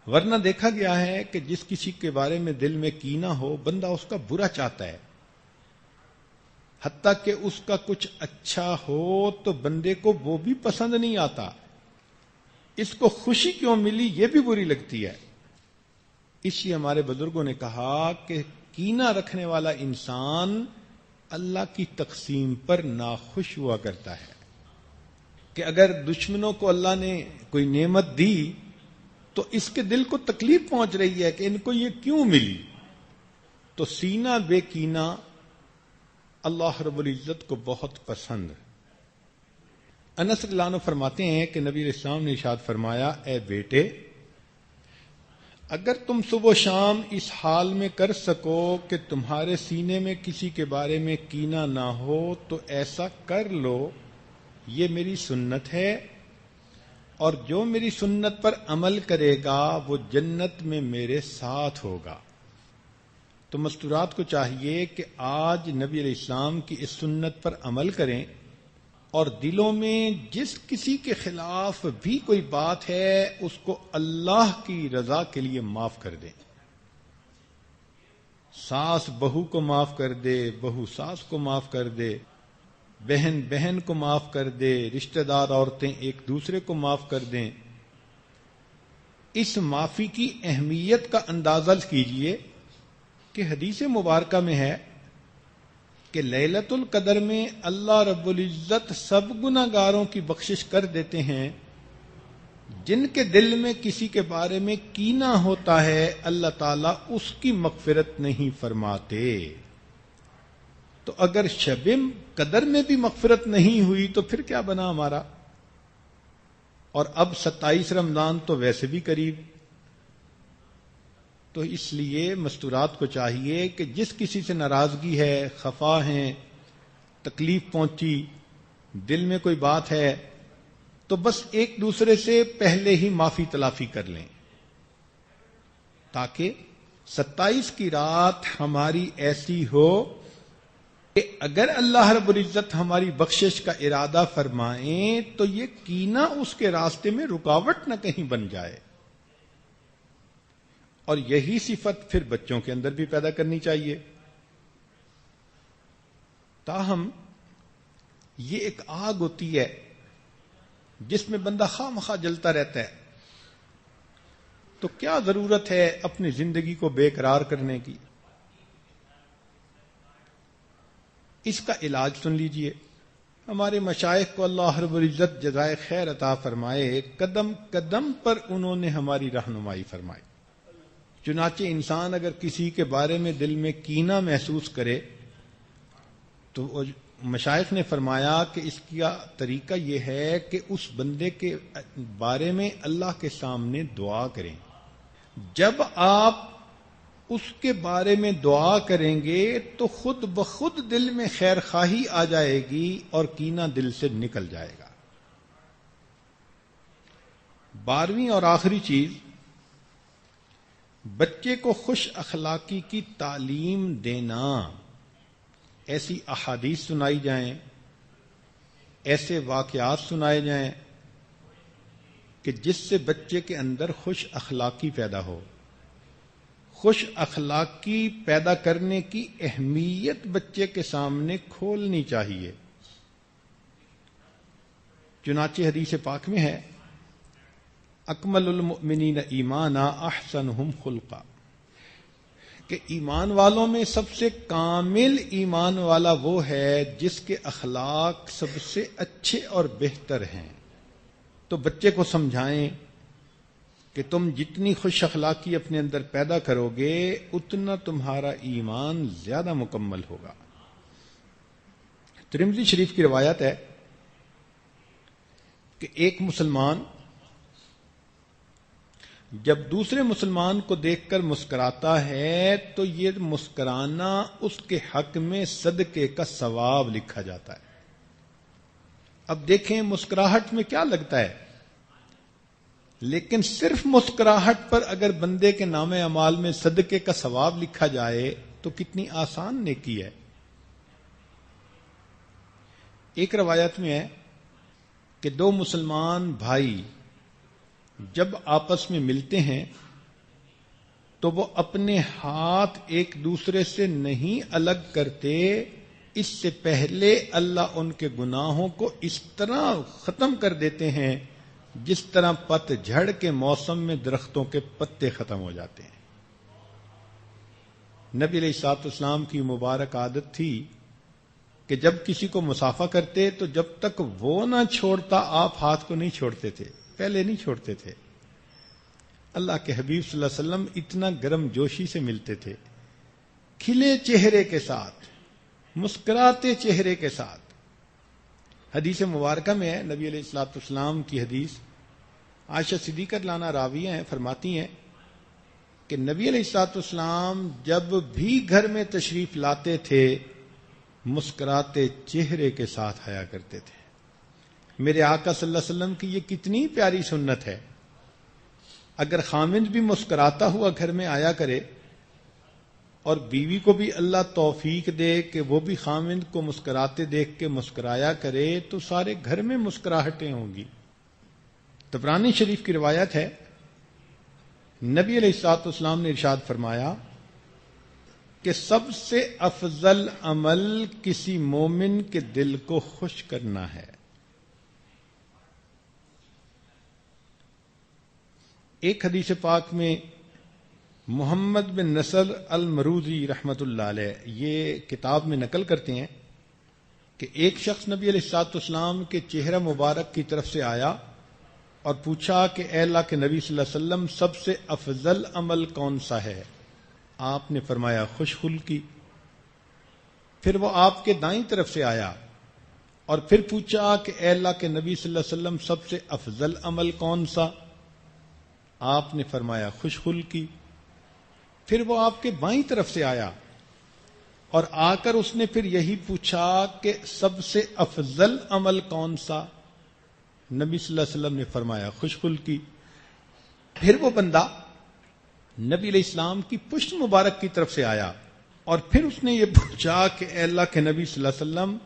ورنہ دیکھا گیا ہے کہ جس کسی کے بارے میں دل میں کینہ ہو، بندہ اس کا برا چاہتا ہے، حتیٰ کہ اس کا کچھ اچھا ہو تو بندے کو وہ بھی پسند نہیں آتا. اس کو خوشی کیوں ملی یہ بھی بری لگتی ہے. اس لیے ہمارے بزرگوں نے کہا کہ کینہ رکھنے والا انسان اللہ کی تقسیم پر ناخوش ہوا کرتا ہے. کہ اگر دشمنوں کو اللہ نے کوئی نعمت دی تو اس کے دل کو تکلیف پہنچ رہی ہے کہ ان کو یہ کیوں ملی. تو سینہ بے کینہ اللہ رب العزت کو بہت پسند. انس رضی اللہ عنہ فرماتے ہیں کہ نبی علیہ السلام نے ارشاد فرمایا، اے بیٹے، اگر تم صبح و شام اس حال میں کر سکو کہ تمہارے سینے میں کسی کے بارے میں کینہ نہ ہو تو ایسا کر لو، یہ میری سنت ہے، اور جو میری سنت پر عمل کرے گا وہ جنت میں میرے ساتھ ہوگا. تو مستورات کو چاہیے کہ آج نبی علیہ السلام کی اس سنت پر عمل کریں، اور دلوں میں جس کسی کے خلاف بھی کوئی بات ہے اس کو اللہ کی رضا کے لیے معاف کر دیں. ساس بہو کو معاف کر دے، بہو ساس کو معاف کر دے، بہن بہن کو معاف کر دے، رشتہ دار عورتیں ایک دوسرے کو معاف کر دیں. اس معافی کی اہمیت کا اندازہ کیجئے کہ حدیث مبارکہ میں ہے کہ لیلۃ القدر میں اللہ رب العزت سب گناہگاروں کی بخشش کر دیتے ہیں. جن کے دل میں کسی کے بارے میں کینہ ہوتا ہے اللہ تعالیٰ اس کی مغفرت نہیں فرماتے. تو اگر شب قدر میں بھی مغفرت نہیں ہوئی تو پھر کیا بنا ہمارا. اور اب 27 رمضان تو ویسے بھی قریب. تو اس لیے مستورات کو چاہیے کہ جس کسی سے ناراضگی ہے، خفا ہیں، تکلیف پہنچی، دل میں کوئی بات ہے، تو بس ایک دوسرے سے پہلے ہی معافی تلافی کر لیں تاکہ 27 کی رات ہماری ایسی ہو کہ اگر اللہ رب العزت ہماری بخشش کا ارادہ فرمائیں تو یہ کینہ اس کے راستے میں رکاوٹ نہ کہیں بن جائے. اور یہی صفت پھر بچوں کے اندر بھی پیدا کرنی چاہیے. تاہم یہ ایک آگ ہوتی ہے جس میں بندہ خواہ مخواہ جلتا رہتا ہے. تو کیا ضرورت ہے اپنی زندگی کو بے قرار کرنے کی. اس کا علاج سن لیجئے. ہمارے مشائخ کو اللہ رب العزت جزائے خیر عطا فرمائے، قدم قدم پر انہوں نے ہماری رہنمائی فرمائی. چنانچہ انسان اگر کسی کے بارے میں دل میں کینہ محسوس کرے تو مشائخ نے فرمایا کہ اس کا طریقہ یہ ہے کہ اس بندے کے بارے میں اللہ کے سامنے دعا کریں. جب آپ اس کے بارے میں دعا کریں گے تو خود بخود دل میں خیر خواہی آ جائے گی اور کینہ دل سے نکل جائے گا. 12ویں اور آخری چیز، بچے کو خوش اخلاقی کی تعلیم دینا. ایسی احادیث سنائی جائیں، ایسے واقعات سنائے جائیں کہ جس سے بچے کے اندر خوش اخلاقی پیدا ہو. خوش اخلاقی پیدا کرنے کی اہمیت بچے کے سامنے کھولنی چاہیے. چنانچہ حدیث پاک میں ہے، اکمل المؤمنین ایمانا احسنہم خلقا، کہ ایمان والوں میں سب سے کامل ایمان والا وہ ہے جس کے اخلاق سب سے اچھے اور بہتر ہیں. تو بچے کو سمجھائیں کہ تم جتنی خوش اخلاقی اپنے اندر پیدا کرو گے اتنا تمہارا ایمان زیادہ مکمل ہوگا. ترمذی شریف کی روایت ہے کہ ایک مسلمان جب دوسرے مسلمان کو دیکھ کر مسکراتا ہے تو یہ مسکرانا اس کے حق میں صدقے کا ثواب لکھا جاتا ہے۔ اب دیکھیں مسکراہٹ میں کیا لگتا ہے، لیکن صرف مسکراہٹ پر اگر بندے کے نام اعمال میں صدقے کا ثواب لکھا جائے تو کتنی آسان نیکی ہے۔ ایک روایت میں ہے کہ دو مسلمان بھائی جب آپس میں ملتے ہیں تو وہ اپنے ہاتھ ایک دوسرے سے نہیں الگ کرتے، اس سے پہلے اللہ ان کے گناہوں کو اس طرح ختم کر دیتے ہیں جس طرح پت جھڑ کے موسم میں درختوں کے پتے ختم ہو جاتے ہیں۔ نبی علیہ الصلوۃ والسلام کی مبارک عادت تھی کہ جب کسی کو مصافحہ کرتے تو جب تک وہ نہ چھوڑتا آپ ہاتھ کو نہیں چھوڑتے تھے، پہلے نہیں چھوڑتے تھے۔ اللہ کے حبیب صلی اللہ علیہ وسلم اتنا گرم جوشی سے ملتے تھے، کھلے چہرے کے ساتھ، مسکراتے چہرے کے ساتھ۔ حدیث مبارکہ میں ہے، نبی علیہ الصلوۃ والسلام کی حدیث، عائشہ صدیقہ لانا راویہ ہیں، فرماتی ہیں کہ نبی علیہ الصلوۃ والسلام جب بھی گھر میں تشریف لاتے تھے مسکراتے چہرے کے ساتھ آیا کرتے تھے۔ میرے آقا صلی اللہ علیہ وسلم کی یہ کتنی پیاری سنت ہے، اگر خامند بھی مسکراتا ہوا گھر میں آیا کرے اور بیوی کو بھی اللہ توفیق دے کہ وہ بھی خامند کو مسکراتے دیکھ کے مسکرایا کرے تو سارے گھر میں مسکراہٹیں ہوں گی۔ طبرانی شریف کی روایت ہے، نبی علیہ الصلوۃ والسلام نے ارشاد فرمایا کہ سب سے افضل عمل کسی مومن کے دل کو خوش کرنا ہے۔ ایک حدیث پاک میں محمد بن نصر المروزی رحمت اللہ علیہ یہ کتاب میں نقل کرتے ہیں کہ ایک شخص نبی علیہ الصلوۃ والسلام کے چہرہ مبارک کی طرف سے آیا اور پوچھا کہ اے اللہ کے نبی صلی اللہ علیہ وسلم سب سے افضل عمل کون سا ہے؟ آپ نے فرمایا خوش خلقی۔ پھر وہ آپ کے دائیں طرف سے آیا اور پھر پوچھا کہ اے اللہ کے نبی صلی اللہ علیہ وسلم سب سے افضل عمل کون سا؟ آپ نے فرمایا خوش خلقی۔ پھر وہ آپ کے بائیں طرف سے آیا اور آ کر اس نے پھر یہی پوچھا کہ سب سے افضل عمل کون سا؟ نبی صلی اللہ علیہ وسلم نے فرمایا خوش خلقی۔ پھر وہ بندہ نبی علیہ السلام کی پشت مبارک کی طرف سے آیا اور پھر اس نے یہ پوچھا کہ اے اللہ کے نبی صلی اللہ علیہ وسلم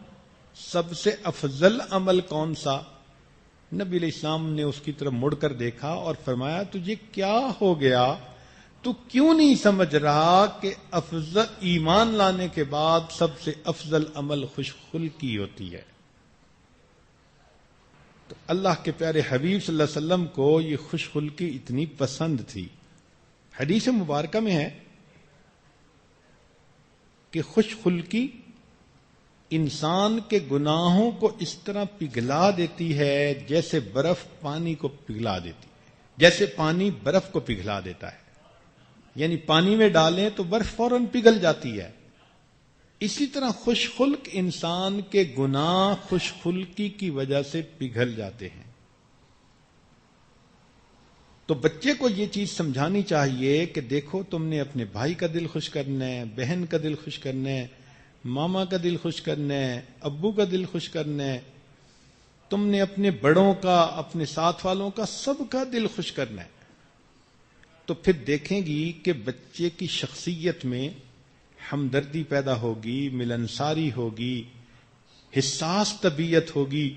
سب سے افضل عمل کون سا؟ نبی علیہ السلام نے اس کی طرف مڑ کر دیکھا اور فرمایا تجھے کیا ہو گیا؟ تو کیوں نہیں سمجھ رہا کہ افضل ایمان لانے کے بعد سب سے افضل عمل خوش خلقی ہوتی ہے؟ تو اللہ کے پیارے حبیب صلی اللہ علیہ وسلم کو یہ خوش خلقی اتنی پسند تھی۔ حدیث مبارکہ میں ہے کہ خوش خلقی انسان کے گناہوں کو اس طرح پگھلا دیتی ہے جیسے برف پانی کو پگھلا دیتی ہے، جیسے پانی برف کو پگھلا دیتا ہے، یعنی پانی میں ڈالیں تو برف فوراً پگھل جاتی ہے۔ اسی طرح خوش خلق انسان کے گناہ خوش خلقی کی وجہ سے پگھل جاتے ہیں۔ تو بچے کو یہ چیز سمجھانی چاہیے کہ دیکھو تم نے اپنے بھائی کا دل خوش کرنا ہے، بہن کا دل خوش کرنا ہے، ماما کا دل خوش کرنا ہے، ابو کا دل خوش کرنا ہے، تم نے اپنے بڑوں کا، اپنے ساتھ والوں کا، سب کا دل خوش کرنا ہے۔ تو پھر دیکھیں گی کہ بچے کی شخصیت میں ہمدردی پیدا ہوگی، ملنساری ہوگی، حساس طبیعت ہوگی،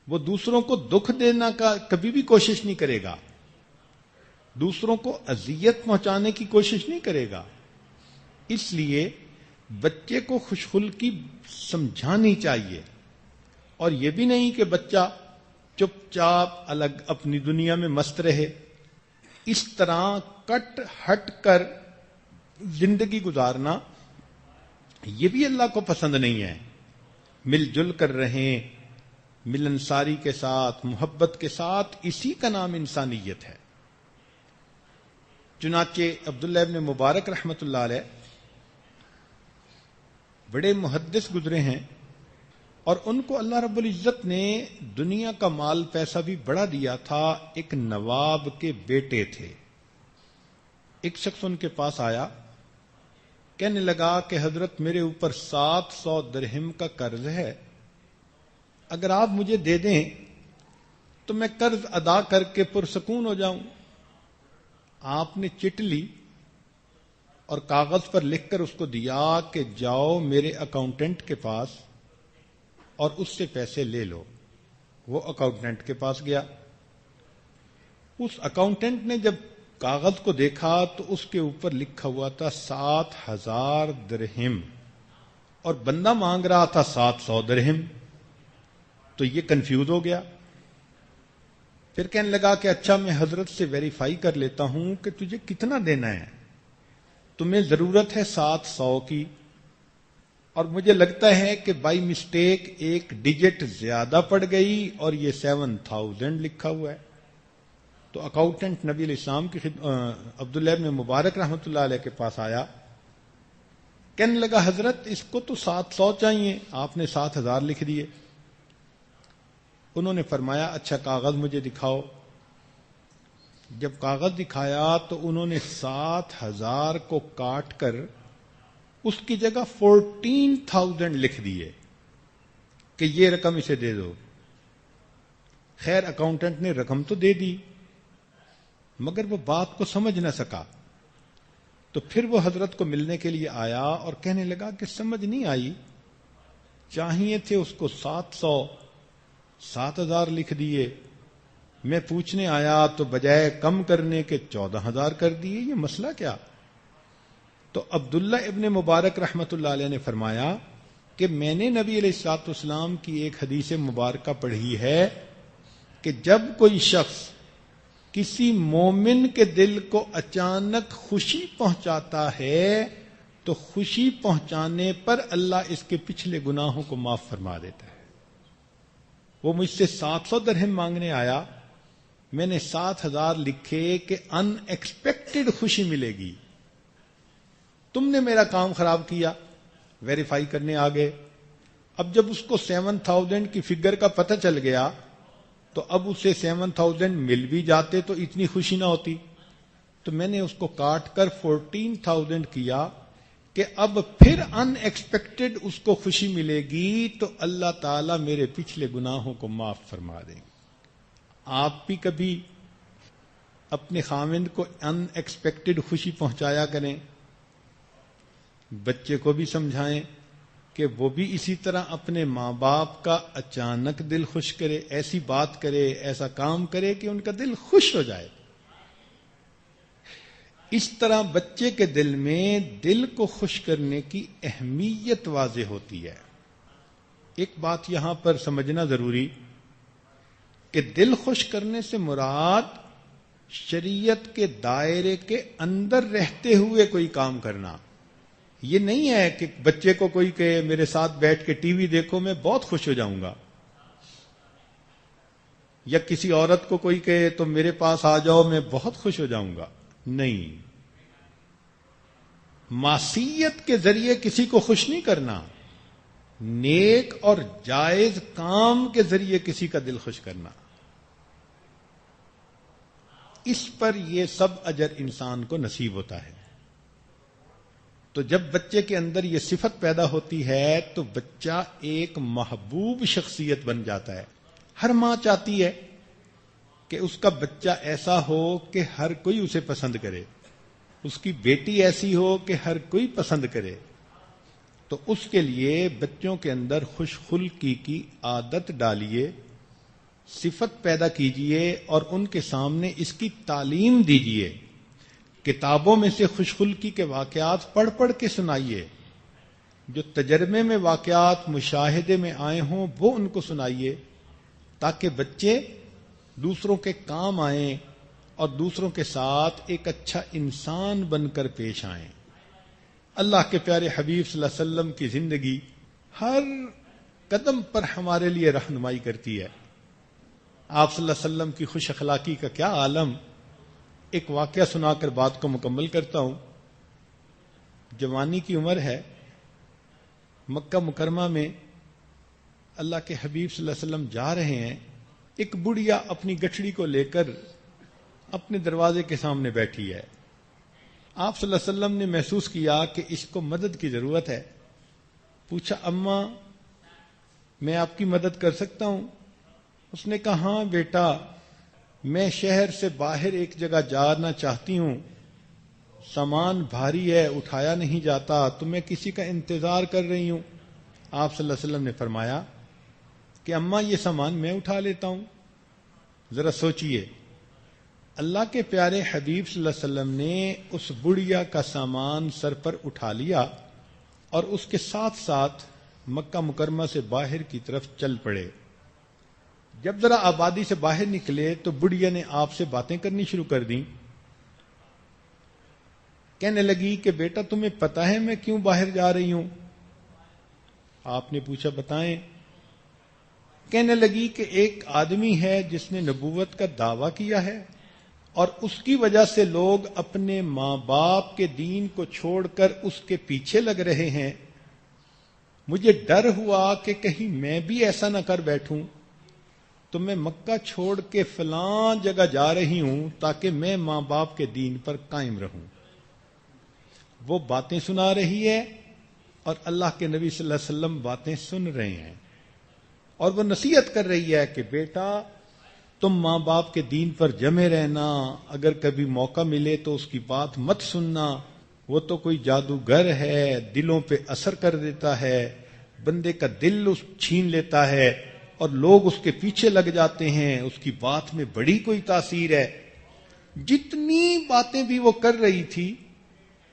وہ دوسروں کو دکھ دینا کا کبھی بھی کوشش نہیں کرے گا، دوسروں کو اذیت پہنچانے کی کوشش نہیں کرے گا۔ اس لیے بچے کو خوش خلقی سمجھانی چاہیے، اور یہ بھی نہیں کہ بچہ چپ چاپ الگ اپنی دنیا میں مست رہے۔ اس طرح کٹ ہٹ کر زندگی گزارنا یہ بھی اللہ کو پسند نہیں ہے۔ مل جل کر رہیں ملنساری کے ساتھ، محبت کے ساتھ، اسی کا نام انسانیت ہے۔ چنانچہ عبداللہ ابن مبارک رحمت اللہ علیہ بڑے محدث گزرے ہیں، اور ان کو اللہ رب العزت نے دنیا کا مال پیسہ بھی بڑا دیا تھا. ایک نواب کے بیٹے تھے. ایک شخص ان کے پاس آیا, کہنے لگا کہ حضرت میرے اوپر 700 درہم کا قرض ہے, اگر آپ مجھے دے دیں تو میں قرض ادا کر کے پرسکون ہو جاؤں. آپ نے چٹ لی اور کاغذ پر لکھ کر اس کو دیا کہ جاؤ میرے اکاؤنٹنٹ کے پاس اور اس سے پیسے لے لو. وہ اکاؤنٹنٹ کے پاس گیا. اس اکاؤنٹنٹ نے جب کاغذ کو دیکھا تو اس کے اوپر لکھا ہوا تھا 7,000 درہم اور بندہ مانگ رہا تھا 700 درہم. تو یہ کنفیوز ہو گیا. پھر کہنے لگا کہ اچھا میں حضرت سے ویریفائی کر لیتا ہوں کہ تجھے کتنا دینا ہے. تمہیں ضرورت ہے 700 کی اور مجھے لگتا ہے کہ بائی مسٹیک ایک ڈیجٹ زیادہ پڑ گئی اور یہ 7,000 لکھا ہوا ہے. تو اکاؤنٹنٹ نبی علیہ السلام کی عبداللہ ابن مبارک رحمۃ اللہ علیہ کے پاس آیا. کہنے لگا حضرت اس کو تو 700 چاہیے, آپ نے 7,000 لکھ دیے. انہوں نے فرمایا اچھا کاغذ مجھے دکھاؤ. جب کاغذ دکھایا تو انہوں نے 7,000 کو کاٹ کر اس کی جگہ 14,000 لکھ دیے کہ یہ رقم اسے دے دو. خیر اکاؤنٹنٹ نے رقم تو دے دی مگر وہ بات کو سمجھ نہ سکا. تو پھر وہ حضرت کو ملنے کے لیے آیا اور کہنے لگا کہ سمجھ نہیں آئی, چاہیے تھے اس کو 700, 7,000 لکھ دیے. میں پوچھنے آیا تو بجائے کم کرنے کے 14,000 کر دیے, یہ مسئلہ کیا؟ تو عبداللہ ابن مبارک رحمت اللہ علیہ نے فرمایا کہ میں نے نبی علیہ الصلوۃ والسلام کی ایک حدیث مبارکہ پڑھی ہے کہ جب کوئی شخص کسی مومن کے دل کو اچانک خوشی پہنچاتا ہے تو خوشی پہنچانے پر اللہ اس کے پچھلے گناہوں کو معاف فرما دیتا ہے. وہ مجھ سے 700 درہم مانگنے آیا, میں نے 7,000 لکھے کہ ان ایکسپیکٹڈ خوشی ملے گی. تم نے میرا کام خراب کیا, ویریفائی کرنے آ گئے. اب جب اس کو 7,000 کی فگر کا پتہ چل گیا تو اب اسے 7,000 مل بھی جاتے تو اتنی خوشی نہ ہوتی. تو میں نے اس کو کاٹ کر 14,000 کیا کہ اب پھر ان ایکسپیکٹڈ اس کو خوشی ملے گی تو اللہ تعالیٰ میرے پچھلے گناہوں کو معاف فرما دیں گے. آپ بھی کبھی اپنے خاوند کو ان ایکسپیکٹڈ خوشی پہنچایا کریں, بچے کو بھی سمجھائیں کہ وہ بھی اسی طرح اپنے ماں باپ کا اچانک دل خوش کرے, ایسی بات کرے, ایسا کام کرے کہ ان کا دل خوش ہو جائے. اس طرح بچے کے دل میں دل کو خوش کرنے کی اہمیت واضح ہوتی ہے. ایک بات یہاں پر سمجھنا ضروری کہ دل خوش کرنے سے مراد شریعت کے دائرے کے اندر رہتے ہوئے کوئی کام کرنا. یہ نہیں ہے کہ بچے کو کوئی کہے میرے ساتھ بیٹھ کے ٹی وی دیکھو میں بہت خوش ہو جاؤں گا, یا کسی عورت کو کوئی کہے تو میرے پاس آ جاؤ میں بہت خوش ہو جاؤں گا. نہیں, معصیت کے ذریعے کسی کو خوش نہیں کرنا, نیک اور جائز کام کے ذریعے کسی کا دل خوش کرنا. اس پر یہ سب اجر انسان کو نصیب ہوتا ہے. تو جب بچے کے اندر یہ صفت پیدا ہوتی ہے تو بچہ ایک محبوب شخصیت بن جاتا ہے. ہر ماں چاہتی ہے کہ اس کا بچہ ایسا ہو کہ ہر کوئی اسے پسند کرے, اس کی بیٹی ایسی ہو کہ ہر کوئی پسند کرے. تو اس کے لیے بچوں کے اندر خوش خلقی کی عادت ڈالیے, صفت پیدا کیجئے اور ان کے سامنے اس کی تعلیم دیجئے. کتابوں میں سے خوش خلقی کے واقعات پڑھ پڑھ کے سنائیے, جو تجربے میں واقعات مشاہدے میں آئے ہوں وہ ان کو سنائیے, تاکہ بچے دوسروں کے کام آئیں اور دوسروں کے ساتھ ایک اچھا انسان بن کر پیش آئیں. اللہ کے پیارے حبیب صلی اللہ علیہ وسلم کی زندگی ہر قدم پر ہمارے لیے رہنمائی کرتی ہے. آپ صلی اللہ علیہ وسلم کی خوش اخلاقی کا کیا عالم. ایک واقعہ سنا کر بات کو مکمل کرتا ہوں. جوانی کی عمر ہے, مکہ مکرمہ میں اللہ کے حبیب صلی اللہ علیہ وسلم جا رہے ہیں، ایک بڑھیا اپنی گٹھڑی کو لے کر اپنے دروازے کے سامنے بیٹھی ہے۔ آپ صلی اللہ علیہ وسلم نے محسوس کیا کہ اس کو مدد کی ضرورت ہے، پوچھا اماں میں آپ کی مدد کر سکتا ہوں؟ اس نے کہا ہاں بیٹا، میں شہر سے باہر ایک جگہ جانا چاہتی ہوں، سامان بھاری ہے اٹھایا نہیں جاتا، تو میں کسی کا انتظار کر رہی ہوں۔ آپ صلی اللہ علیہ وسلم نے فرمایا کہ اماں یہ سامان میں اٹھا لیتا ہوں۔ ذرا سوچئے، اللہ کے پیارے حبیب صلی اللہ علیہ وسلم نے اس بڑھیا کا سامان سر پر اٹھا لیا اور اس کے ساتھ ساتھ مکہ مکرمہ سے باہر کی طرف چل پڑے۔ جب ذرا آبادی سے باہر نکلے تو بڑھیا نے آپ سے باتیں کرنی شروع کر دیں، کہنے لگی کہ بیٹا تمہیں پتہ ہے میں کیوں باہر جا رہی ہوں؟ آپ نے پوچھا بتائیں۔ کہنے لگی کہ ایک آدمی ہے جس نے نبوت کا دعویٰ کیا ہے اور اس کی وجہ سے لوگ اپنے ماں باپ کے دین کو چھوڑ کر اس کے پیچھے لگ رہے ہیں۔ مجھے ڈر ہوا کہ کہیں میں بھی ایسا نہ کر بیٹھوں، تو میں مکہ چھوڑ کے فلاں جگہ جا رہی ہوں تاکہ میں ماں باپ کے دین پر قائم رہوں۔ وہ باتیں سنا رہی ہے اور اللہ کے نبی صلی اللہ علیہ وسلم باتیں سن رہے ہیں، اور وہ نصیحت کر رہی ہے کہ بیٹا تم ماں باپ کے دین پر جمے رہنا، اگر کبھی موقع ملے تو اس کی بات مت سننا، وہ تو کوئی جادوگر ہے، دلوں پہ اثر کر دیتا ہے، بندے کا دل چھین لیتا ہے اور لوگ اس کے پیچھے لگ جاتے ہیں، اس کی بات میں بڑی کوئی تاثیر ہے۔ جتنی باتیں بھی وہ کر رہی تھی،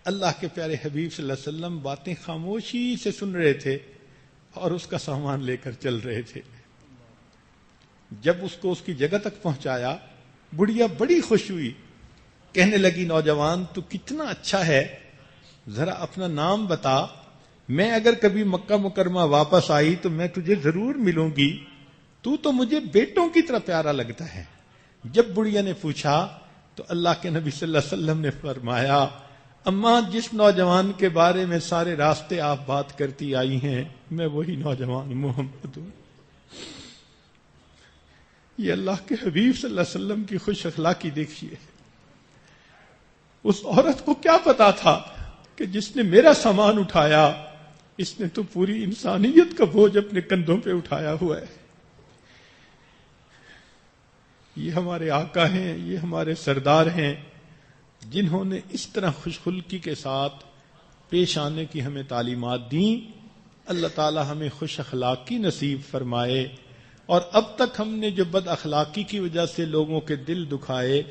اللہ کے پیارے حبیب صلی اللہ علیہ وسلم باتیں خاموشی سے سن رہے تھے اور اس کا سامان لے کر چل رہے تھے۔ جب اس کو اس کی جگہ تک پہنچایا، بڑھیا بڑی خوش ہوئی، کہنے لگی نوجوان تو کتنا اچھا ہے، ذرا اپنا نام بتا، میں اگر کبھی مکہ مکرمہ واپس آئی تو میں تجھے ضرور ملوں گی، تو مجھے بیٹوں کی طرح پیارا لگتا ہے۔ جب بڑھیا نے پوچھا تو اللہ کے نبی صلی اللہ علیہ وسلم نے فرمایا اماں جس نوجوان کے بارے میں سارے راستے آپ بات کرتی آئی ہیں میں وہی نوجوان محمد ہوں۔ یہ اللہ کے حبیب صلی اللہ علیہ وسلم کی خوش اخلاقی دیکھیے۔ اس عورت کو کیا پتا تھا کہ جس نے میرا سامان اٹھایا اس نے تو پوری انسانیت کا بوجھ اپنے کندھوں پہ اٹھایا ہوا ہے۔ یہ ہمارے آقا ہیں، یہ ہمارے سردار ہیں، جنہوں نے اس طرح خوش خلقی کے ساتھ پیش آنے کی ہمیں تعلیمات دیں۔ اللہ تعالی ہمیں خوش اخلاقی نصیب فرمائے، اور اب تک ہم نے جو بد اخلاقی کی وجہ سے لوگوں کے دل دکھائے،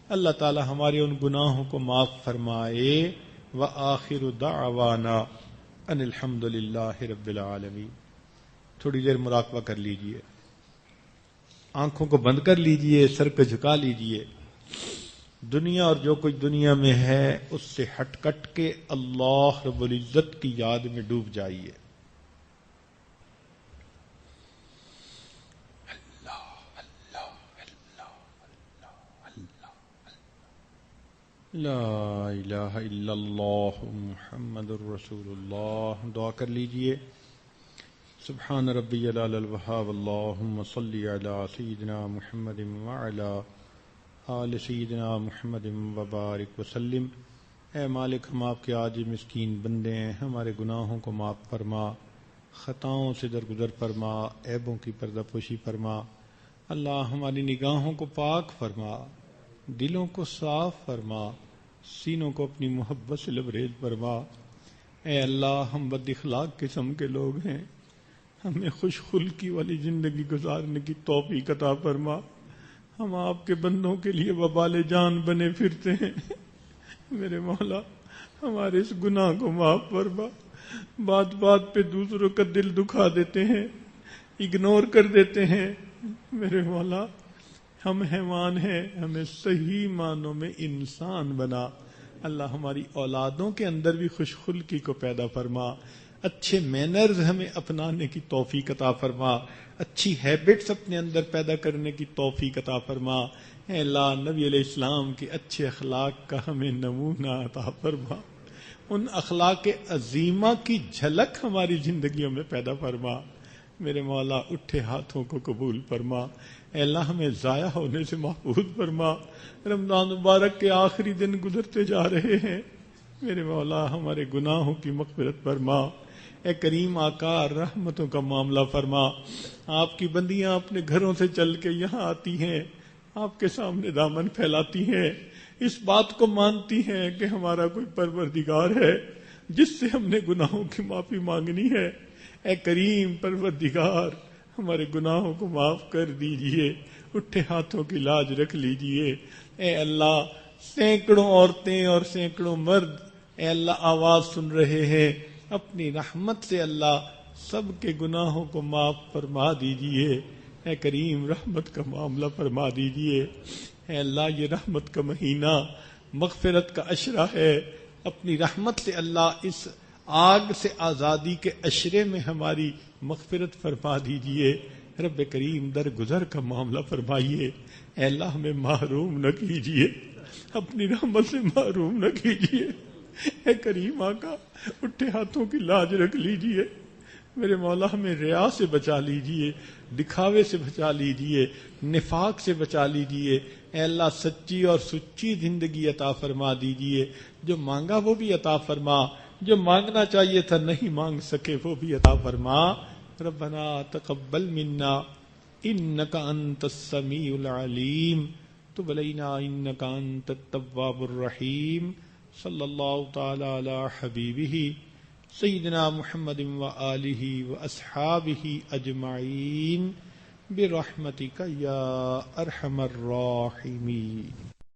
اللہ تعالی ہمارے ان گناہوں کو معاف فرمائے۔ وآخر دعوانا ان الحمد للہ رب العالمین۔ تھوڑی دیر مراقبہ کر لیجئے، آنکھوں کو بند کر لیجئے، سر پہ جھکا لیجئے، دنیا اور جو کچھ دنیا میں ہے اس سے ہٹ کٹ کے اللہ رب العزت کی یاد میں ڈوب جائیے۔ لا الہ الا اللہ محمد الرسول اللہ۔ دعا کر لیجئے۔ سبحان ربی العلی الوہاب، اللہم صلی علی سیدنا محمد وعلی آل سیدنا محمد وبارک وسلم۔ اے مالک، ہم آپ کے عاجز مسکین بندے ہیں، ہمارے گناہوں کو معاف فرما، خطاؤں سے درگزر فرما، عیبوں کی پردہ پوشی فرما۔ اللہ ہماری نگاہوں کو پاک فرما، دلوں کو صاف فرما، سینوں کو اپنی محبت سے لبریز فرما۔ اے اللہ، ہم بد اخلاق قسم کے لوگ ہیں، ہمیں خوش خلقی والی زندگی گزارنے کی توفیق عطا فرما۔ ہم آپ کے بندوں کے لیے وبال جان بنے پھرتے ہیں، میرے مولا ہمارے اس گناہ کو معاف فرما۔ بات بات پہ دوسروں کا دل دکھا دیتے ہیں، اگنور کر دیتے ہیں، میرے مولا ہم حیوان ہیں، ہمیں صحیح معنوں میں انسان بنا۔ اللہ ہماری اولادوں کے اندر بھی خوش خلقی کو پیدا فرما، اچھے مینرز ہمیں اپنانے کی توفیق عطا فرما، اچھی ہیبٹس اپنے اندر پیدا کرنے کی توفیق عطا فرما۔ اے اللہ، نبی علیہ السلام کے اچھے اخلاق کا ہمیں نمونہ عطا فرما، ان اخلاق عظیمہ کی جھلک ہماری زندگیوں میں پیدا فرما۔ میرے مولا اٹھے ہاتھوں کو قبول فرما، اے اللہ ہمیں ضائع ہونے سے محفوظ فرما۔ رمضان مبارک کے آخری دن گزرتے جا رہے ہیں، میرے مولا ہمارے گناہوں کی مغفرت فرما۔ اے کریم آقا رحمتوں کا معاملہ فرما۔ آپ کی بندیاں اپنے گھروں سے چل کے یہاں آتی ہیں، آپ کے سامنے دامن پھیلاتی ہیں، اس بات کو مانتی ہیں کہ ہمارا کوئی پروردگار ہے جس سے ہم نے گناہوں کی معافی مانگنی ہے۔ اے کریم پروردگار ہمارے گناہوں کو معاف کر دیجئے، اٹھے ہاتھوں کی لاج رکھ لیجئے۔ اے اللہ سینکڑوں عورتیں اور سینکڑوں مرد اے اللہ آواز سن رہے ہیں، اپنی رحمت سے اللہ سب کے گناہوں کو معاف فرما دیجئے۔ اے کریم رحمت کا معاملہ فرما دیجئے۔ اے اللہ یہ رحمت کا مہینہ مغفرت کا عشرہ ہے، اپنی رحمت سے اللہ اس آگ سے آزادی کے عشرے میں ہماری مغفرت فرما دیجئے۔ رب کریم درگزر کا معاملہ فرمائیے۔ اے اللہ ہمیں محروم نہ کیجئے، اپنی رحمت سے محروم نہ کیجئے۔ اے کریم آقا اٹھے ہاتھوں کی لاج رکھ لیجئے، میرے مولا ہمیں ریا سے بچا لیجئے، دکھاوے سے بچا لیجئے، نفاق سے بچا لیجئے۔ اے اللہ سچی اور سچی زندگی عطا فرما دیجئے، جو مانگا وہ بھی عطا فرما، جو مانگنا چاہیے تھا نہیں مانگ سکے وہ بھی عطا فرما۔ ربنا تقبل منا انک انت السمیع العلیم تب علینا انک انت التواب الرحیم۔ صلی اللہ تعالی علی حبیبہ سیدنا محمد وآلہ واصحابہ اجمعین برحمتک یا ارحم الراحمین۔